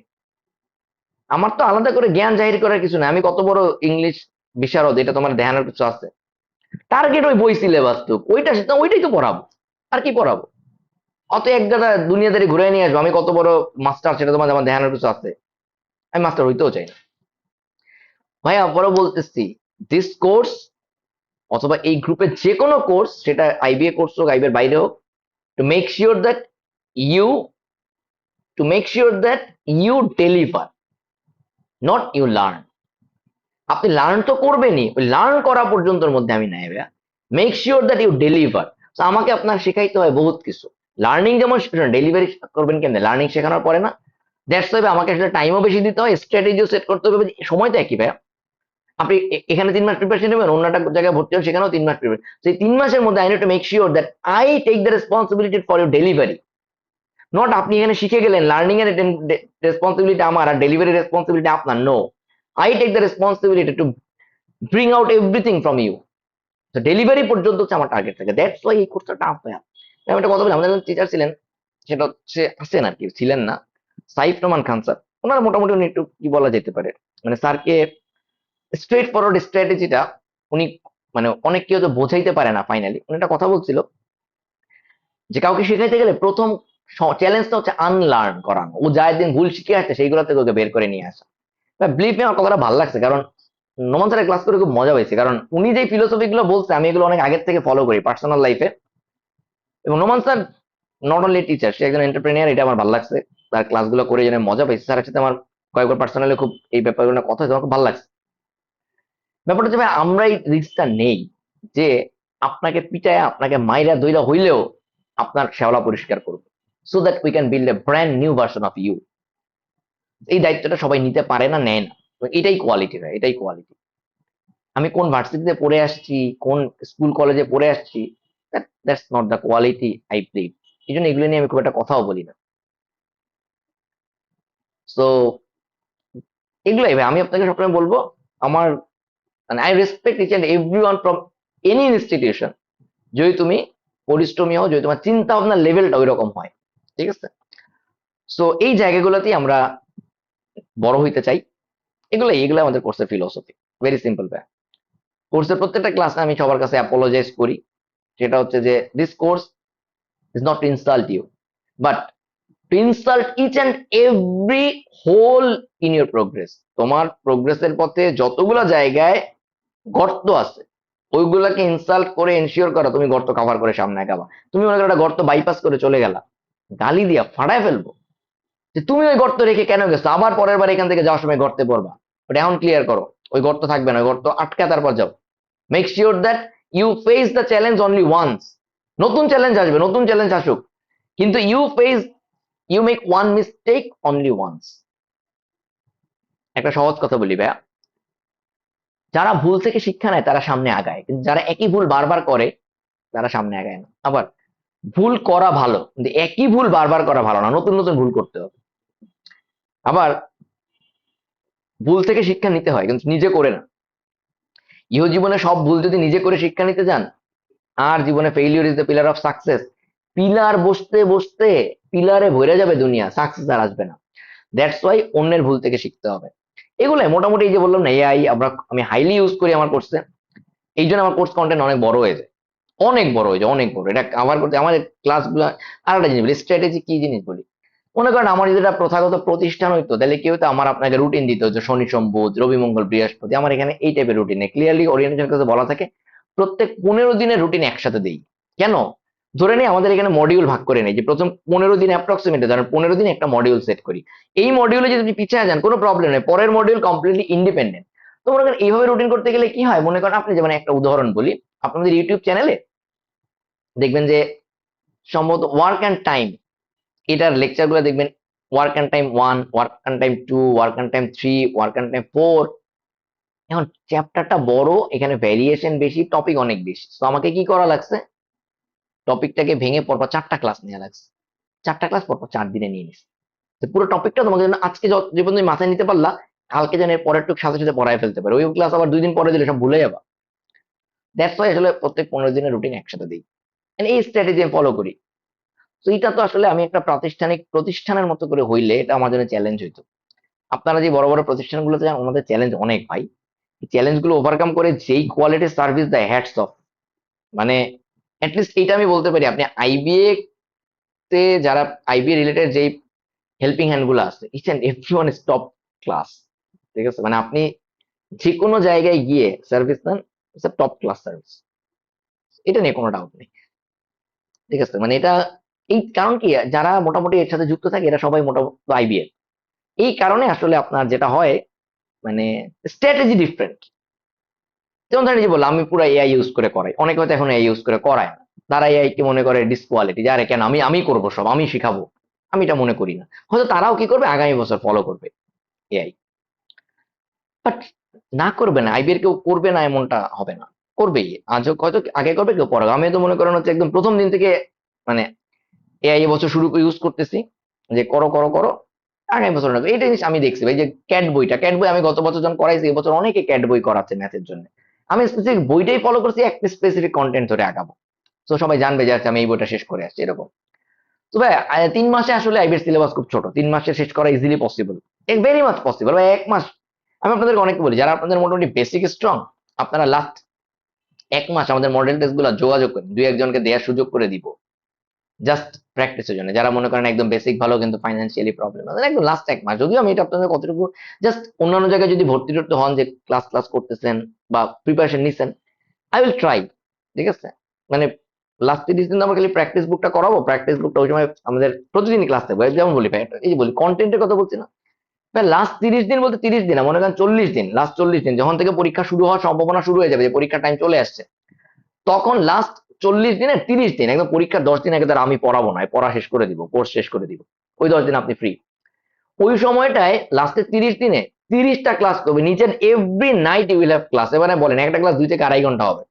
আমার তো আলাদা করে জ্ঞান জাহির করার কিছু না, আমি কত বড় ইংলিশ বিশারদ এটা তোমার ধ্যানের কিছু আছে? টার্গেট ওই বই সিলেবাস, তো ওইটা ওইটাই তো পড়াবো, আর কি পড়াবো? অত এক গাদা দুনিয়াদারি ঘুরে নিয়ে আসবো, আমি কত বড় মাস্টার সেটা তোমার আমার ধ্যানের কিছু আছে? আমি মাস্টার হইতেও চাই না। ভাই আবারও বলতেছি, দিস কোর্স অথবা এই গ্রুপের যে কোনো কোর্স, সেটা আইবিএ কোর্স হোক আইবিএর বাইরে হোক, to make sure that you to make sure that you deliver, not you learn. আপনি লার্ন তো করবেনই, ওই লার্ন করা পর্যন্তর মধ্যে আমি নাই ভাইয়া। Make sure that you deliver. আমাকে আপনার শেখাইতে হয় বহুত কিছু, লার্নিং যেমন ডেলিভারি করবেন কেমনে, লার্নিং শেখানোর পরে না? দ্যাটস ওয়াই আমাকে আসলে টাইমও বেশি দিতে হয়, স্ট্র্যাটেজিও সেট করতে হবে। সময় তো একই ভাইয়া, আপনি এখানে 3 মাস প্রিপারেশন নেবেন, অন্য একটা জায়গায় ভর্তি হন, সেখানেও 3 মাস প্রিপারেশন। সেই 3 মাসের মধ্যে I need to make sure that I take the responsibility for your delivery. Not আপনি এখানে শিখে গেলেন, লার্নিং এর রেসপন্সিবিলিটি আমার আর ডেলিভারি রেসপন্সিবিলিটি আপনার। No, I take the responsibility to bring out everything from you. তো ডেলিভারি পর্যন্ত হচ্ছে আমার টার্গেট থাকে, দ্যাটস ওয়াই এই কোর্সটা টাফ ভাইয়া। আমি একটা কথা বলি, আমাদের টিচার ছিলেন, সেটা হচ্ছে আছেন আর কি, ছিলেন না, সাইফ রহমান খান স্যার। ওনারা মোটামুটি উনি একটু কি বলা যেতে পারে, মানে স্যারকে স্ট্রেট ফরওয়ার্ড স্ট্র্যাটেজিটা উনি, মানে অনেক কেউ তো বোঝাইতে পারে না। ফাইনালি উনি একটা কথা বলছিল, যে কাউকে শেখাইতে গেলে প্রথম চ্যালেঞ্জটা হচ্ছে আনলার্ন করানো। ও যা একদিন ভুল শিখে আসছে সেইগুলো থেকে ওকে বের করে নিয়ে আসা। বিলিভ মি, আমার কথাটা ভালো লাগছে, কারণ নোমান স্যারের ক্লাস করে খুব মজা হয়েছে, কারণ উনি যে ফিলোসফি গুলো বলছে আমি এগুলো অনেক আগের থেকে ফলো করি পার্সোনাল লাইফে। এবং Noman sir not only teacher, সে একজন এন্টারপ্রেনিয়ার, এটা আমার ভালো লাগছে। তার ক্লাসগুলো করে যেন মজা পাইছে, স্যারের সাথে আমার কয়েকবার পার্সোনালি খুব এই ব্যাপারগুলো নিয়ে কথা হয়েছে, আমার খুব ভালো লাগছে। ব্যাপারটা হচ্ছে ভাই, আমরা এই রিস্কটা নেই যে আপনাকে পিটায়, আপনাকে মাইরা দইরা হইলেও আপনার শেওলা পরিষ্কার করবো, so that we can build a brand new version of you. এই দায়িত্বটা সবাই নিতে পারে না, নেয় না। তো এটাই কোয়ালিটি ভাই, এটাই কোয়ালিটি। আমি কোন ভার্সিটিতে পড়ে আসছি, কোন স্কুল কলেজে পড়ে আসছি, that's not the quality I believe. এই জন্য এগুলো নিয়ে আমি খুব একটা কথাও বলি না। সো এগুলোই ভাই, আমি আপনাকে সবসময় বলবো, আমার মানে I respect each and every one from any institution, যদি তুমি পরিশ্রমী হও, যদি তোমার চিন্তা ভাবনার লেভেলটা ওই রকম হয়। ঠিক আছে, সো এই জায়গাগুলোতেই আমরা বড় হইতে চাই। এগুলো আমাদের কোর্সের ফিলোসফি, ভেরি সিম্পল ভাই। কোর্সের প্রত্যেকটা ক্লাসে আমি সবার কাছে অ্যাপোলোজাইজ করি, সেটা হচ্ছে যে this course is not to insult you, but to insult each and every hole in your progress. তোমার প্রোগ্রেসের পথে যতগুলো জায়গায় গর্ত আছে, ওইগুলাকে ইনসাল্ট করে এনশিওর করো তুমি গর্ত কভার করে সামনে আগাবা। তুমি মনে করো একটা গর্ত বাইপাস করে চলে গেলা, গালি দিয়া ফাড়ায় ফেলবো যে তুমি ওই গর্ত রেখে কেন গেছো, আবার পরের বার এখান থেকে যাওয়ার সময় গর্তে পড়বা। ওটা এখন ক্লিয়ার করো, ওই গর্ত থাকবে না, ওই গর্ত আটকা তারপর যাও। Make sure that you face the challenge only once. নতুন চ্যালেঞ্জ আসবে, নতুন চ্যালেঞ্জ আসুক, কিন্তু you make one mistake only once. একটা সহজ কথা বলি ভাইয়া, যারা ভুল থেকে শিক্ষা নেয় তারা সামনে আগায়, কিন্তু যারা একই ভুল বারবার করে তারা সামনে আগায় না। আবার ভুল করা ভালো, কিন্তু একই ভুল বারবার করা ভালো না, নতুন নতুন ভুল করতে হবে। আবার ভুল থেকে শিক্ষা নিতে হয় কিন্তু নিজে করে না। ইহ জীবনে সব ভুল যদি নিজে করে শিক্ষা নিতে যান, আর জীবনে failure is the pillar of success. Pillar বসতে বসতে পিলারে ভরে যাবে দুনিয়া, সাকসেস আর আসবে না। দ্যাটস ওয়াই অন্যের ভুল থেকে শিখতে হবে। এগুলাই মোটামুটি, এই যে বললাম না এআই আমি হাইলি ইউজ করি আমার কোর্সে, এই জন্য আমার কোর্স কন্টেন্ট অনেক বড় হয়ে যায়, অনেক বড় হয়ে যায়, অনেক বড়। এটা কভার করতে আমাদের ক্লাসগুলো। আর একটা জিনিস বলি, স্ট্র্যাটেজি কি জিনিস বলি, মনে করেন আমার যদি একটা প্রথাগত প্রতিষ্ঠান হইতো, তাহলে কি হতো, আমার আপনাকে রুটিন দিত যে শনি সোম বুধ রবি মঙ্গল বৃহস্পতি, আমার এখানে এই টাইপের রুটিনে ক্লিয়ারলি ওরিয়েন্টেশন কাছে বলা থাকে প্রত্যেক 15 দিনের রুটিন একসাথে দেই। কেন? ধরে নিই আমাদের এখানে মডিউল ভাগ করে নেই, যে প্রথম 15 দিন অ্যাপ্রক্সিমেটলি ধরেন 15 দিন একটা মডিউল সেট করি। এই মডিউলে যদি আপনি পিছিয়ে যান কোনো প্রবলেম নেই, পরের মডিউল কমপ্লিটলি ইন্ডিপেন্ডেন্ট। তো মনে করেন এইভাবে রুটিন করতে গেলে কি হয়, মনে করেন আপনি যেমন একটা উদাহরণ বলি, আপনাদের ইউটিউব চ্যানেলে দেখবেন যে সম্ভবত ওয়ার্ক অ্যান্ড টাইম, এটার লেকচার গুলো দেখবেন, work and time 1, work and time 2, work and time 3, work and time 4। এখন চ্যাপ্টারটা বড়, এখানে ভ্যারিয়েশন বেশি, টপিক অনেক বেশি, তো আমাকে কি করা লাগছে, টপিকটাকে ভেঙে পরপর 4টা ক্লাস নেওয়া লাগছে। 4টা ক্লাস পরপর 4 দিনে নিয়ে নিস। তো পুরো টপিকটা তোমাকে যেন আজকে যে পর্যন্ত তুমি মাথায় নিতে পারলা, কালকে যেন এর পরের টুক সাথে সাথে পড়ায় ফেলতে পারে, ওই ক্লাস আবার 2 দিন পরে দিলে সব ভুলে যাবা। দ্যাটস ওয়াই আসলে প্রত্যেক 15 দিনের রুটিন একসাথে দিই, এই স্ট্র্যাটেজি আমি ফলো করি। তো এটা তো আসলে আমি একটা প্রতিষ্ঠানের মতো করে হইলে এটা আমার জন্য চ্যালেঞ্জ হইতো। আপনারা যে বড় বড় প্রতিষ্ঠানগুলোতে যান, ওনাদের চ্যালেঞ্জ অনেক ভাই। চ্যালেঞ্জ গুলো ওভারকাম করে যেই কোয়ালিটির সার্ভিস দেয়, হ্যাটস অফ। মানে অ্যাটলিস্ট এইটা আমি বলতে পারি, আপনি আইবিএ তে যারা আইবিএ রিলেটেড যেই হেল্পিং হ্যান্ড গুলো আছে, each and everyone is top class. ঠিক আছে, মানে আপনি যে কোনো জায়গায় গিয়ে সার্ভিস নেন, টপ ক্লাস সার্ভিস, এটা নিয়ে কোনো ডাউট নেই। ঠিক আছে, মানে এটা এই কারণ কি, যারা মোটামুটি এর সাথে যুক্ত থাকে এরা সবাই মোটামুটি আইবিএ। এই কারণে আসলে আপনার যেটা হয়, মানে স্ট্র্যাটেজি ডিফারেন্ট। যেমন ধরেন এই যে বললাম, আমি পুরো এআই ইউজ করে করাই, অনেকে হয়তো এখন এআই ইউজ করে করায় না। তারা এআই কে মনে করে ডিসকোয়ালিটি, যে আরে কেন আমি আমি করবো সব, আমি শিখাবো। আমি এটা মনে করি না। হয়তো তারাও কি করবে, আগামী বছর ফলো করবে এআই, বাট না করবে না, আইবিএর কেউ করবে না এমনটা হবে না, করবেই। আজ হয়তো আগে করবে, কেউ পরে। আমি তো মনে করেন হচ্ছে একদম প্রথম দিন থেকে মানে এআই এবছর শুরু ইউজ করতেছি, যে করো করো করো, আগামী বছর না। এইটা জিনিস আমি দেখছি ভাই, যে ক্যাট বই আমি গত বছর যখন করাইছি, এবছর অনেকে ক্যাট বই করাচ্ছে ম্যাথের জন্য। আমি স্পেসিফিক বইটাই ফলো করছি, একটা স্পেসিফিক কন্টেন্ট ধরে আগাবো, তো সবাই জানবে যে আচ্ছা আমি এই বইটা শেষ করে আসছি এরকম। তো ভাই 3 মাসে আসলে আইবির সিলেবাস খুব ছোট, 3 মাসে শেষ করা easily possible, very much possible ভাই। 1 মাস, আমি আপনাদেরকে অনেক বলি, যারা আপনাদের মোটামুটি বেসিক স্ট্রং, আপনারা লাস্ট 1 মাস আমাদের মডেল টেস্ট গুলা যোগাযোগ করেন, 2-1জনকে দেওয়ার সুযোগ করে দিব, জাস্ট প্র্যাকটিসের জন্য। যারা মনে করেন একদম বেসিক ভালো কিন্তু ফাইন্যান্সিয়ালি প্রবলেম আছে, একদম লাস্ট 1 মাস, যদিও আমি এটা আপনাদের কতটুকু, জাস্ট অন্যান্য জায়গায় যদি ভর্তি টর্তি হন, যে ক্লাস ক্লাস করতেছেন বা প্রিপারেশন নিচ্ছেন, আই উইল ট্রাই। ঠিক আছে, মানে লাস্ট 30 দিন আমরা খালি প্র্যাকটিস বুকটা করাবো, প্র্যাকটিস বুকটা ওই সময় আমাদের প্রতিদিনই ক্লাস থাকবে। যেমন বলি ভাই, এই যে বলি কন্টেন্টের কথা বলছি না ভাই, লাস্ট 30 দিন বলতে 30 দিন না, মনে করেন 40 দিন, লাস্ট 40 দিন যখন থেকে পরীক্ষা শুরু হওয়ার সম্ভাবনা শুরু হয়ে যাবে, যে পরীক্ষার টাইম চলে আসছে, তখন লাস্ট 40 দিনে 30 দিন একদম পরীক্ষার 10 দিন আগে তারা আমি পড়াবো না, পড়া শেষ করে দিব, কোর্স শেষ করে দিব, ওই 10 দিন আপনি ফ্রি। ওই সময়টায় লাস্টের 30 দিনে 30টা ক্লাস করবে নিচের, every night you will have class. এবারে বলেন একটা ক্লাস 2 থেকে 2.5 ঘন্টা হবে,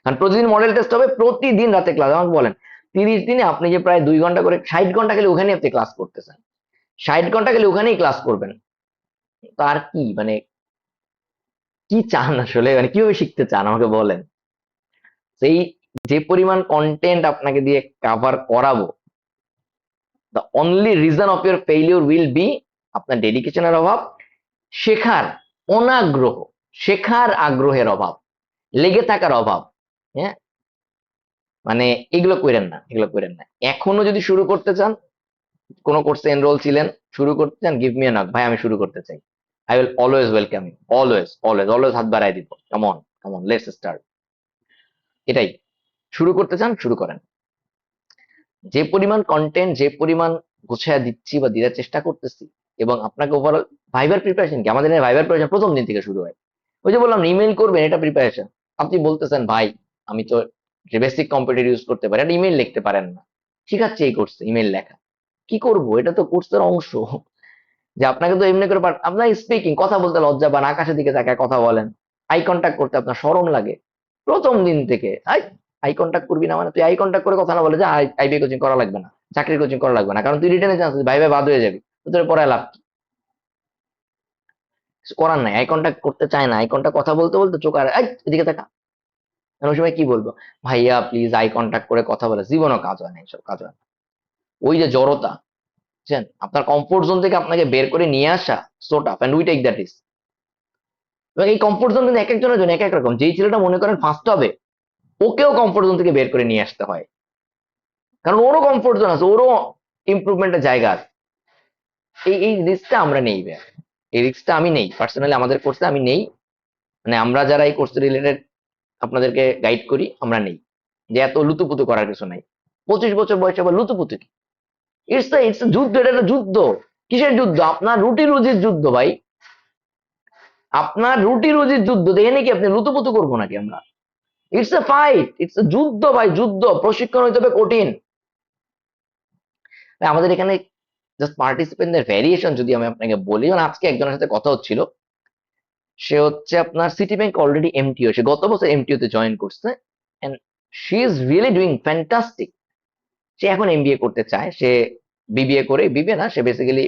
কারণ প্রতিদিন মডেল টেস্ট হবে, প্রতিদিন রাতে ক্লাস। আমাকে বলেন 30 দিনে আপনি যে প্রায় 2 ঘন্টা করে 60 ঘন্টা গেলে ওখানেই আপনি ক্লাস করতেছেন, 60 ঘন্টা গেলে ওখানেই ক্লাস করবেন। তার কি মানে কি চান আসলে, মানে কিভাবে শিখতে চান আমাকে বলেন। সেই যে পরিমাণ কন্টেন্ট আপনাকে দিয়ে কাভার করাবো, the only reason of your failure will be আপনার ডেডিকেশনের অভাব, শেখার অনাগ্রহ, শেখার আগ্রহের অভাব, লেগে থাকার অভাব। হ্যাঁ, মানে এগুলো করেন না, এগুলো করেন না। এখনো যদি শুরু করতে চান, কোন কোর্সে এনরোল ছিলেন, শুরু করতে চান, গিভ মি এ নক ভাই, আমি শুরু করতে চাই, I will always welcome you, always always always হাত বাড়াই দিব, কেমন। Come on, let's start. এটাই, শুরু করতে চান শুরু করেন। যে পরিমাণ কন্টেন্ট, যে পরিমাণ গুছাইয়া দিচ্ছি বা দেওয়ার চেষ্টা করতেছি, এবং আপনাকে ওভারঅল ভাইবার প্রিপারেশন কি, আমাদের ভাইবার প্রিপারেশন প্রথম দিন থেকে শুরু হয়। ওই যে বললাম ইমেল করবেন, এটা প্রিপারেশন। আপনি বলতেছেন ভাই আমি তো বেসিক কম্পিউটার ইউজ করতে পারি, একটা ইমেল লিখতে পারেন না, শিখাচ্ছে এই কোর্সে ইমেল লেখা। কি করব, এটা তো কোর্সের অংশ। যে আপনাকে তো এমনি করে আপনার স্পিকিং, কথা বলতে লজ্জা পান, আকাশের দিকে তাকায় কথা বলেন, আই কন্ট্যাক্ট করতে আপনার শরম লাগে প্রথম দিন থেকে। আই আই কন্ট্যাক্ট করবি না মানে, তুই আই কন্ট্যাক্ট করে কথা না বলে যে আইবি কোচিং করা লাগবে না, চাকরির কোচিং করা লাগবে না, কারণ তুই রিটেনে চান্স ভাই ভাই বাদ হয়ে যাবি, তো তোর পড়ায় লাভ কি? কিছু করার নাই, আই কন্ট্যাক্ট করতে চায় না, আই কন্ট্যাক্ট কথা বলতে বলতে চোখ আর এদিকে তাকা। ওই সময় কি বলবো, ভাইয়া প্লিজ আই কন্ট্যাক্ট করে কথা বলে, জীবনও কাজ হয় না, এইসব কাজ হয় না। ওই যে জড়তা, বুঝছেন, আপনার কমফোর্ট জোন থেকে আপনাকে বের করে নিয়ে আসা, so tough, and we take that risk. এবং এই কমফোর্ট জোন কিন্তু এক একজনের জন্য এক এক রকম। যেই ছেলেটা মনে করেন ফার্স্ট হবে, ওকেও কমফোর্ট জোন থেকে বের করে নিয়ে আসতে হয়, কারণ ওরও কমফোর্ট জোন আছে, ওরও ইমপ্রুভমেন্টের জায়গা আছে। এই এই রিস্কটা আমরা নেই ভাই। এই রিস্কটা আমি নেই পার্সোনালি, আমাদের কোর্সে আমি নেই। মানে আমরা যারা এই কোর্স রিলেটেড আপনাদেরকে গাইড করি, আমরা নেই যে এত লুতুপুতু করার কিছু নাই। 25 বছর বয়সে আবার লুতুপুতু কি? ইটস যুদ্ধ, এটা একটা যুদ্ধ। কিসের যুদ্ধ? আপনার রুটি রুজির যুদ্ধ ভাই, আপনার রুটি রুজির যুদ্ধ। দেখে নাকি আপনি লুতুপুতু করবো নাকি আমরা? It's a fight, it's a যুদ্ধ ভাই, যুদ্ধ। প্রশিক্ষণ হইতে হবে কঠিন। ভাই, আমাদের এখানে জাস্ট পার্টিসিপেন্টদের ভ্যারিয়েশন যদি আমি আপনাকে বলি, মানে আজকে একজনের সাথে কথা হচ্ছিল, সে হচ্ছে আপনার সিটি ব্যাংক অলরেডি এমটিও, সে গত বছর এমটিও তে জয়েন করছে, and she is really doing fantastic. সে এখন এমবিএ করতে চায়, সে বিবিএ করে, বিবিএ না, সে বেসিক্যালি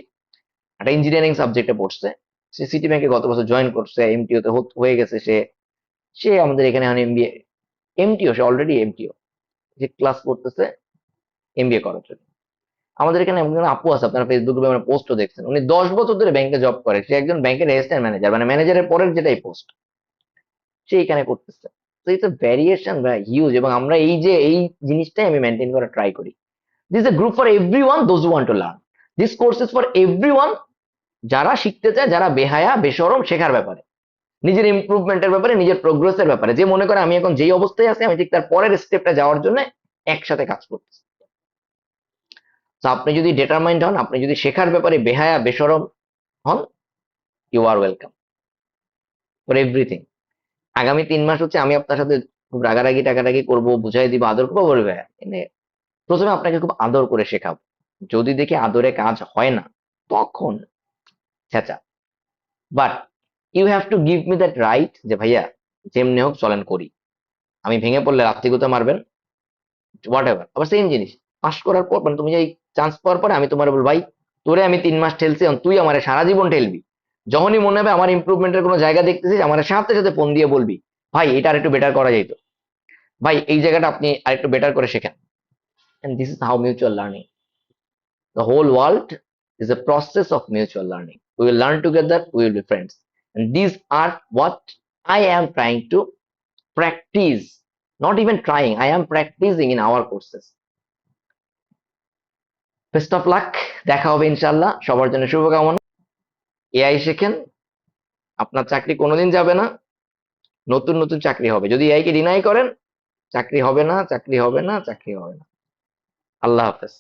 একটা ইঞ্জিনিয়ারিং সাবজেক্টে পড়ছে। সে সিটি ব্যাংকে গত বছর জয়েন করছে, এমটিও তে হয়ে গেছে। সে সে আমাদের এখানে এখন এমবিএ, এমটিও, সে অলরেডি এমটিও, যে ক্লাস করতেছে এমবিএ করার জন্য। আমাদের এখানে একজন আপু আছে, আপনারা ফেসবুক গ্রুপে আমরা পোস্টও দেখছেন, উনি 10 বছর ধরে ব্যাংকে জব করে, সে একজন ব্যাংকের অ্যাসিস্ট্যান্ট ম্যানেজার, মানে ম্যানেজারের পরের যেটাই পোস্ট, সে এখানে করতেছে। তো এটা ভ্যারিয়েশন বা হিউজ, এবং আমরা এই যে এই জিনিসটাই আমি মেনটেন করা ট্রাই করি। This A group for everyone those who want to learn. This course is for everyone, যারা শিখতে চায়, যারা বেহায়া বেশরম শেখার ব্যাপারে, নিজের ইমপ্রুভমেন্টের ব্যাপারে, নিজের প্রোগ্রেসের ব্যাপারে, যে মনে করে আমি এখন যেই অবস্থায় আছি আমি ঠিক তার পরের স্টেপটা যাওয়ার জন্য একসাথে কাজ করতেছি। তো আপনি যদি ডিটারমাইন্ড হন, আপনি যদি শেখার ব্যাপারে বেহায়া বেশরম হন, you are welcome for everything. আগামী 3 মাস হচ্ছে আমি আপনার সাথে খুব রাগারাগি টাগারাগি করবো, বুঝাই দিব, আদর করবো, বলবে এনে প্রথমে আপনাকে খুব আদর করে শেখাবো। যদি দেখি আদরে কাজ হয় না, তখন চেঁচা। But you have to give me that right, যে ভাইয়া যেমনি হোক চলেন করি। আমি ভেঙে পড়লে রাত্রি গুতে মারবেন, হোয়াট এভার। আবার সেম জিনিস পাস করার পর, মানে তুমি যে চান্স পাওয়ার পরে আমি তোমার বল, ভাই তোরে আমি 3 মাস ঠেলছি, এখন তুই আমার সারা জীবন ঠেলবি। যখনই মনে হবে আমার ইমপ্রুভমেন্টের কোনো জায়গা দেখতেছিস, আমার সাথে সাথে ফোন দিয়ে বলবি, ভাই এটা আর একটু বেটার করা যেত, ভাই এই জায়গাটা আপনি আরেকটু বেটার করে শেখেন। And this is how mutual learning. The whole world is a process of mutual learning. We will learn together, we will be friends. And these are what I am trying to practice. Not even trying, I am practicing in our courses. Best of luck, দেখা হবে ইনশাল্লাহ, সবার জন্য শুভকামনা। AI শেখেন, আপনার চাকরি কোনোদিন যাবে না, নতুন নতুন চাকরি হবে। যদি এআই কে ডিনাই করেন, চাকরি হবে না, চাকরি হবে না, চাকরি হবে না। আল্লাহ হাফেজ।